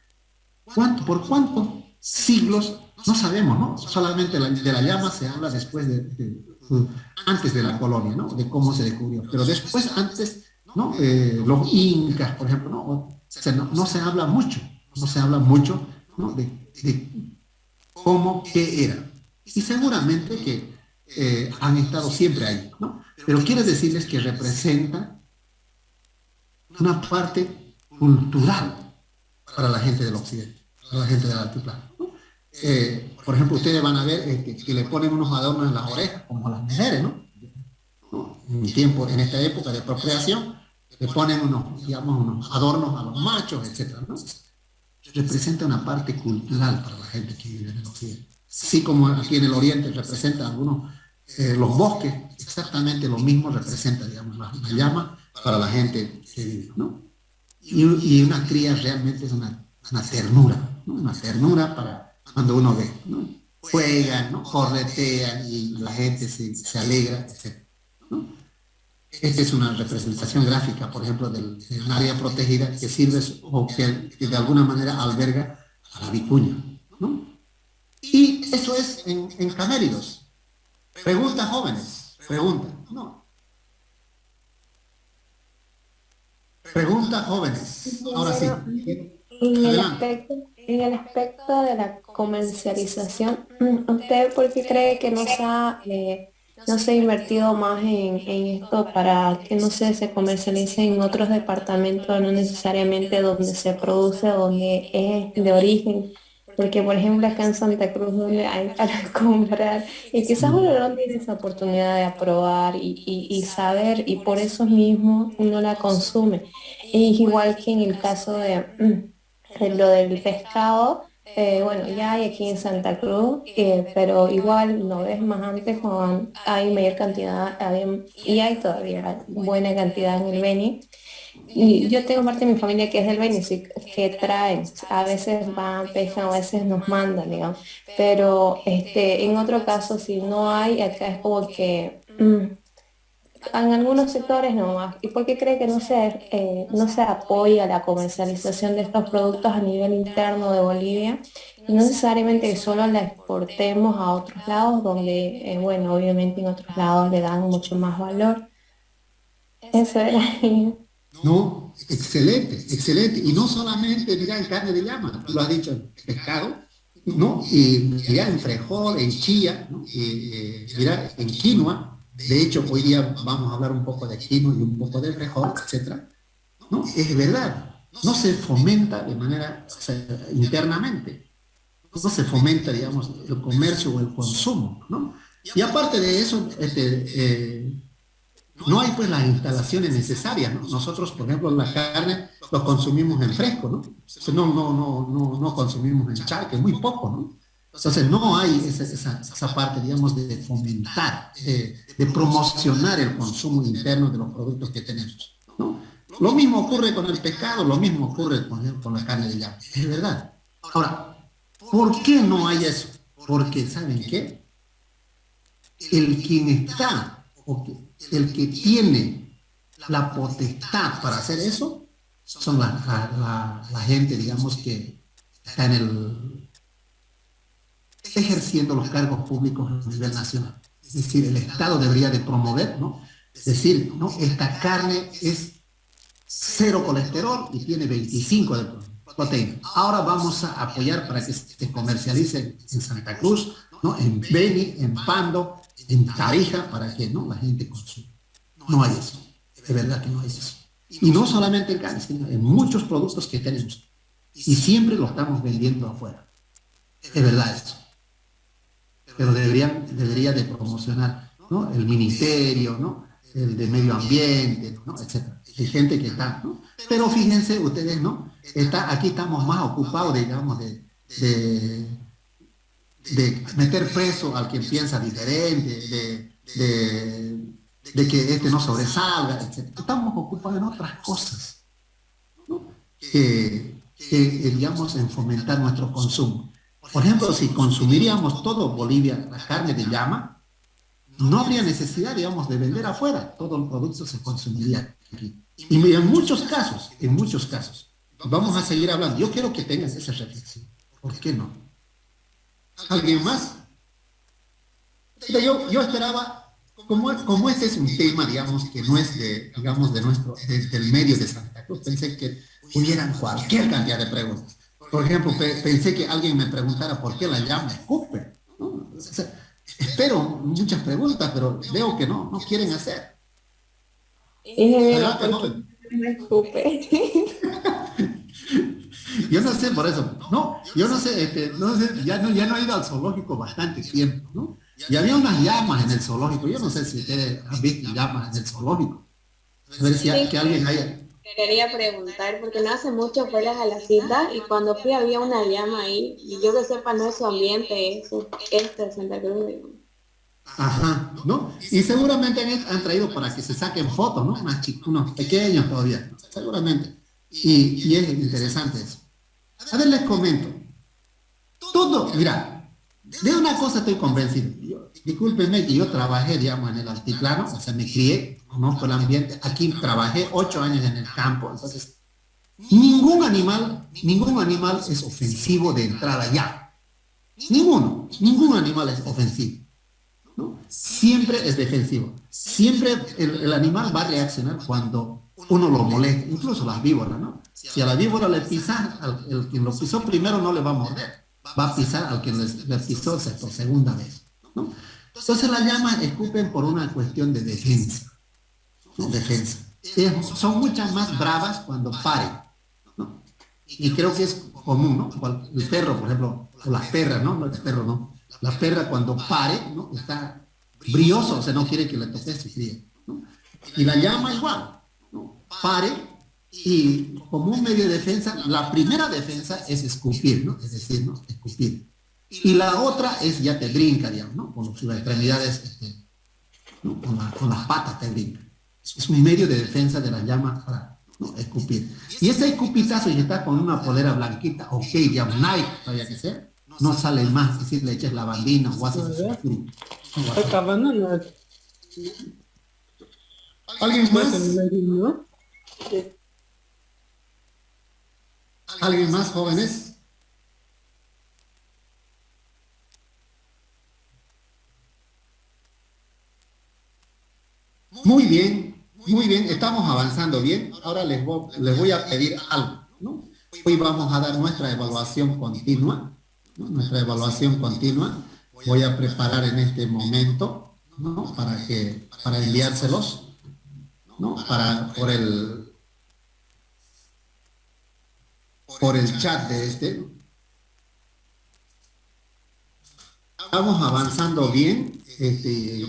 ¿Por cuántos siglos? No sabemos, ¿no? Solamente de la llama se habla después antes de la colonia, ¿no?, de cómo se descubrió. Pero después, antes, ¿no?, los incas, por ejemplo, ¿no? O sea, no se habla mucho, ¿no?, de cómo, qué era. Y seguramente que han estado siempre ahí, ¿no? Pero quiero decirles que representa una parte cultural para la gente del occidente, para la gente del altiplano, ¿no? Por ejemplo, ustedes van a ver que le ponen unos adornos en las orejas, como las mujeres, ¿no? En esta época de procreación, le ponen unos adornos a los machos, etc., ¿no? Representa una parte cultural para la gente que vive en el occidente. Así como aquí en el oriente representa los bosques, exactamente lo mismo representa, digamos, la llama, para la gente que vive, ¿no? Y una cría realmente es una ternura, ¿no? Una ternura para cuando uno ve, ¿no? Juegan, ¿no? Corretean y la gente se alegra, etc., ¿no? Esta es una representación gráfica, por ejemplo, de un área protegida que sirve o que de alguna manera alberga a la vicuña, ¿no? Y eso es en caméridos. Pregunta, jóvenes, pregunta, ¿no? Pregunta, jóvenes. Ahora sí, Ingeniero, en el adelante. aspecto, en el aspecto de la comercialización, ¿usted por qué cree que no se ha invertido más en esto para que no se comercialice en otros departamentos, no necesariamente donde se produce, donde es de origen? Porque, por ejemplo, acá en Santa Cruz, donde hay para comprar, y quizás uno no tiene esa oportunidad de aprobar y saber, y por eso mismo uno la consume. Es igual que en el caso de lo del pescado. Bueno, ya hay aquí en Santa Cruz, pero igual no ves más antes cuando hay mayor cantidad, y hay todavía buena cantidad en el Beni. Y yo tengo parte de mi familia que es del Beni, sí, que traen, a veces van, pescan, a veces nos mandan, digamos. Pero en otro caso, si no hay, acá es como que en algunos sectores nomás. ¿Y por qué cree que no se apoya la comercialización de estos productos a nivel interno de Bolivia? Y no necesariamente que solo la exportemos a otros lados, donde, bueno, obviamente en otros lados le dan mucho más valor. Eso era. No, excelente, excelente. Y no solamente, mira, en carne de llama, tú lo has dicho, en pescado, ¿no? Y mira, en frijol, en chía, ¿no? Mira, en quinoa. De hecho, hoy día vamos a hablar un poco de quinoa y un poco de frijol, etcétera, ¿no? Es verdad, no se fomenta de manera, o sea, internamente, no se fomenta, digamos, el comercio o el consumo, ¿no? Y aparte de eso, no hay pues las instalaciones necesarias, ¿no? Nosotros, por ejemplo, la carne lo consumimos en fresco, ¿no? No consumimos en charque, muy poco, ¿no? Entonces no hay esa parte, digamos, de fomentar, de promocionar el consumo interno de los productos que tenemos, ¿no? Lo mismo ocurre con el pescado, lo mismo ocurre con la carne de llama, es verdad. Ahora, ¿por qué no hay eso? Porque, ¿saben qué? El quien está, el que tiene la potestad para hacer eso, son la gente, digamos, que está ejerciendo los cargos públicos a nivel nacional. Es decir, el Estado debería de promover, ¿no? Es decir, ¿no? Esta carne es cero colesterol y tiene 25 de proteína. Ahora vamos a apoyar para que se comercialice en Santa Cruz, ¿no? En Beni, en Pando, en Tarija, para que, ¿no?, la gente consuma. No hay eso. De verdad que no hay eso. Y no solamente en carne, sino en muchos productos que tenemos. Y siempre lo estamos vendiendo afuera. Es verdad eso. Pero debería de promocionar, ¿no?, el ministerio, ¿no?, el de medio ambiente, ¿no?, etcétera. Hay gente que está, ¿no? Pero fíjense ustedes, ¿no? Aquí estamos más ocupados, digamos, de meter preso al que piensa diferente, de que este no sobresalga, etc. Estamos ocupados en otras cosas, ¿no?, digamos, en fomentar nuestro consumo. Por ejemplo, si consumiríamos todo Bolivia la carne de llama, no habría necesidad, digamos, de vender afuera. Todo el producto se consumiría aquí. Y en muchos casos, vamos a seguir hablando. Yo quiero que tengas esa reflexión. ¿Por qué no? ¿Alguien más? Yo esperaba, como este es un tema, digamos, que no es digamos, del medio de Santa Cruz, pensé que hubieran cualquier cantidad de preguntas. Por ejemplo, pensé que alguien me preguntara por qué la llama escupe, ¿no? O sea, espero muchas preguntas, pero veo que no quieren hacer. Ingeniero, Adelante, ¿por qué joven. no me escupe? Yo no sé por eso. No, yo no sé, no sé, ya no he ido al zoológico bastante tiempo, ¿no? Y había unas llamas en el zoológico. Yo no sé si ustedes han visto llamas en el zoológico. A ver si Sí, que alguien haya. quería preguntar, porque no hace mucho fue a la cita y cuando fui había una llama ahí, y yo que sepa no es su ambiente, es Santa Cruz, digamos. Ajá, ¿no? Y seguramente han traído para que se saquen fotos, ¿no? Unos pequeños todavía, ¿no? Seguramente. Y es interesante eso. A ver, les comento. Todo, mira, de una cosa estoy convencido. Discúlpenme que yo trabajé, digamos, en el altiplano, o sea, me crié, conozco el ambiente. Aquí trabajé 8 años en el campo, entonces ningún animal es ofensivo de entrada ya. Ningún animal es ofensivo, ¿no? Siempre es defensivo. Siempre el animal va a reaccionar cuando uno lo molesta, incluso las víboras, ¿no? Si a la víbora le pisan, el quien lo pisó primero no le va a morder, va a pisar al que le pisó por segunda vez, ¿no? Entonces las llamas escupen por una cuestión de defensa, ¿no? Defensa. Son muchas más bravas cuando paren, ¿no? Y creo que es común, ¿no? El perro, por ejemplo, o las perras, ¿no? No, el perro no. La perra cuando pare, ¿no? Está brioso, o sea, no quiere que le toque su cría, ¿no? Y la llama igual, ¿no? Pare y como un medio de defensa, la primera defensa es escupir, ¿no? Es decir, ¿no? Escupir. Y la otra es ya te brinca, digamos, ¿no? Con sus extremidades, ¿no? Con las patas te brinca. Es un medio de defensa de la llama para, ¿no? Escupir. Y ese escupitazo, y está con una polera blanquita, ok, digamos, Nike, todavía que sea, no sale más, es decir, le eches lavandina o haces su ¿Alguien más? ¿Alguien más, jóvenes? Muy bien, estamos avanzando bien. Ahora les voy a pedir algo, ¿no? Hoy vamos a dar nuestra evaluación continua, ¿no? Nuestra evaluación continua. Voy a preparar en este momento, ¿no? Para enviárselos, ¿no? Por el chat de este. Vamos avanzando bien.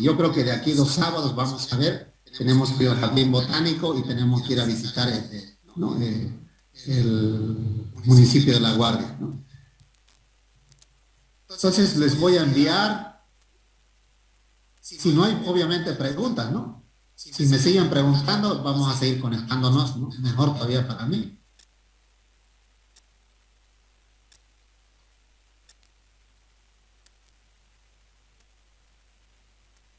Yo creo que de aquí 2 sábados vamos a ver. Tenemos que ir al jardín botánico y tenemos que ir a visitar ¿no? El municipio de La Guardia, ¿no? Entonces les voy a enviar, si no hay obviamente preguntas, ¿no? Si me siguen preguntando, vamos a seguir conectándonos, ¿no? Mejor todavía para mí.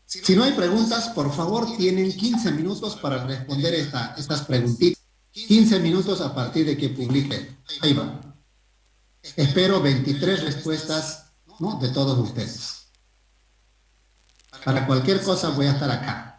Si no hay preguntas, por favor, tienen 15 minutos para responder estas preguntitas. 15 minutos a partir de que publique. Ahí va. Espero 23 respuestas, ¿no? De todos ustedes. Para cualquier cosa voy a estar acá.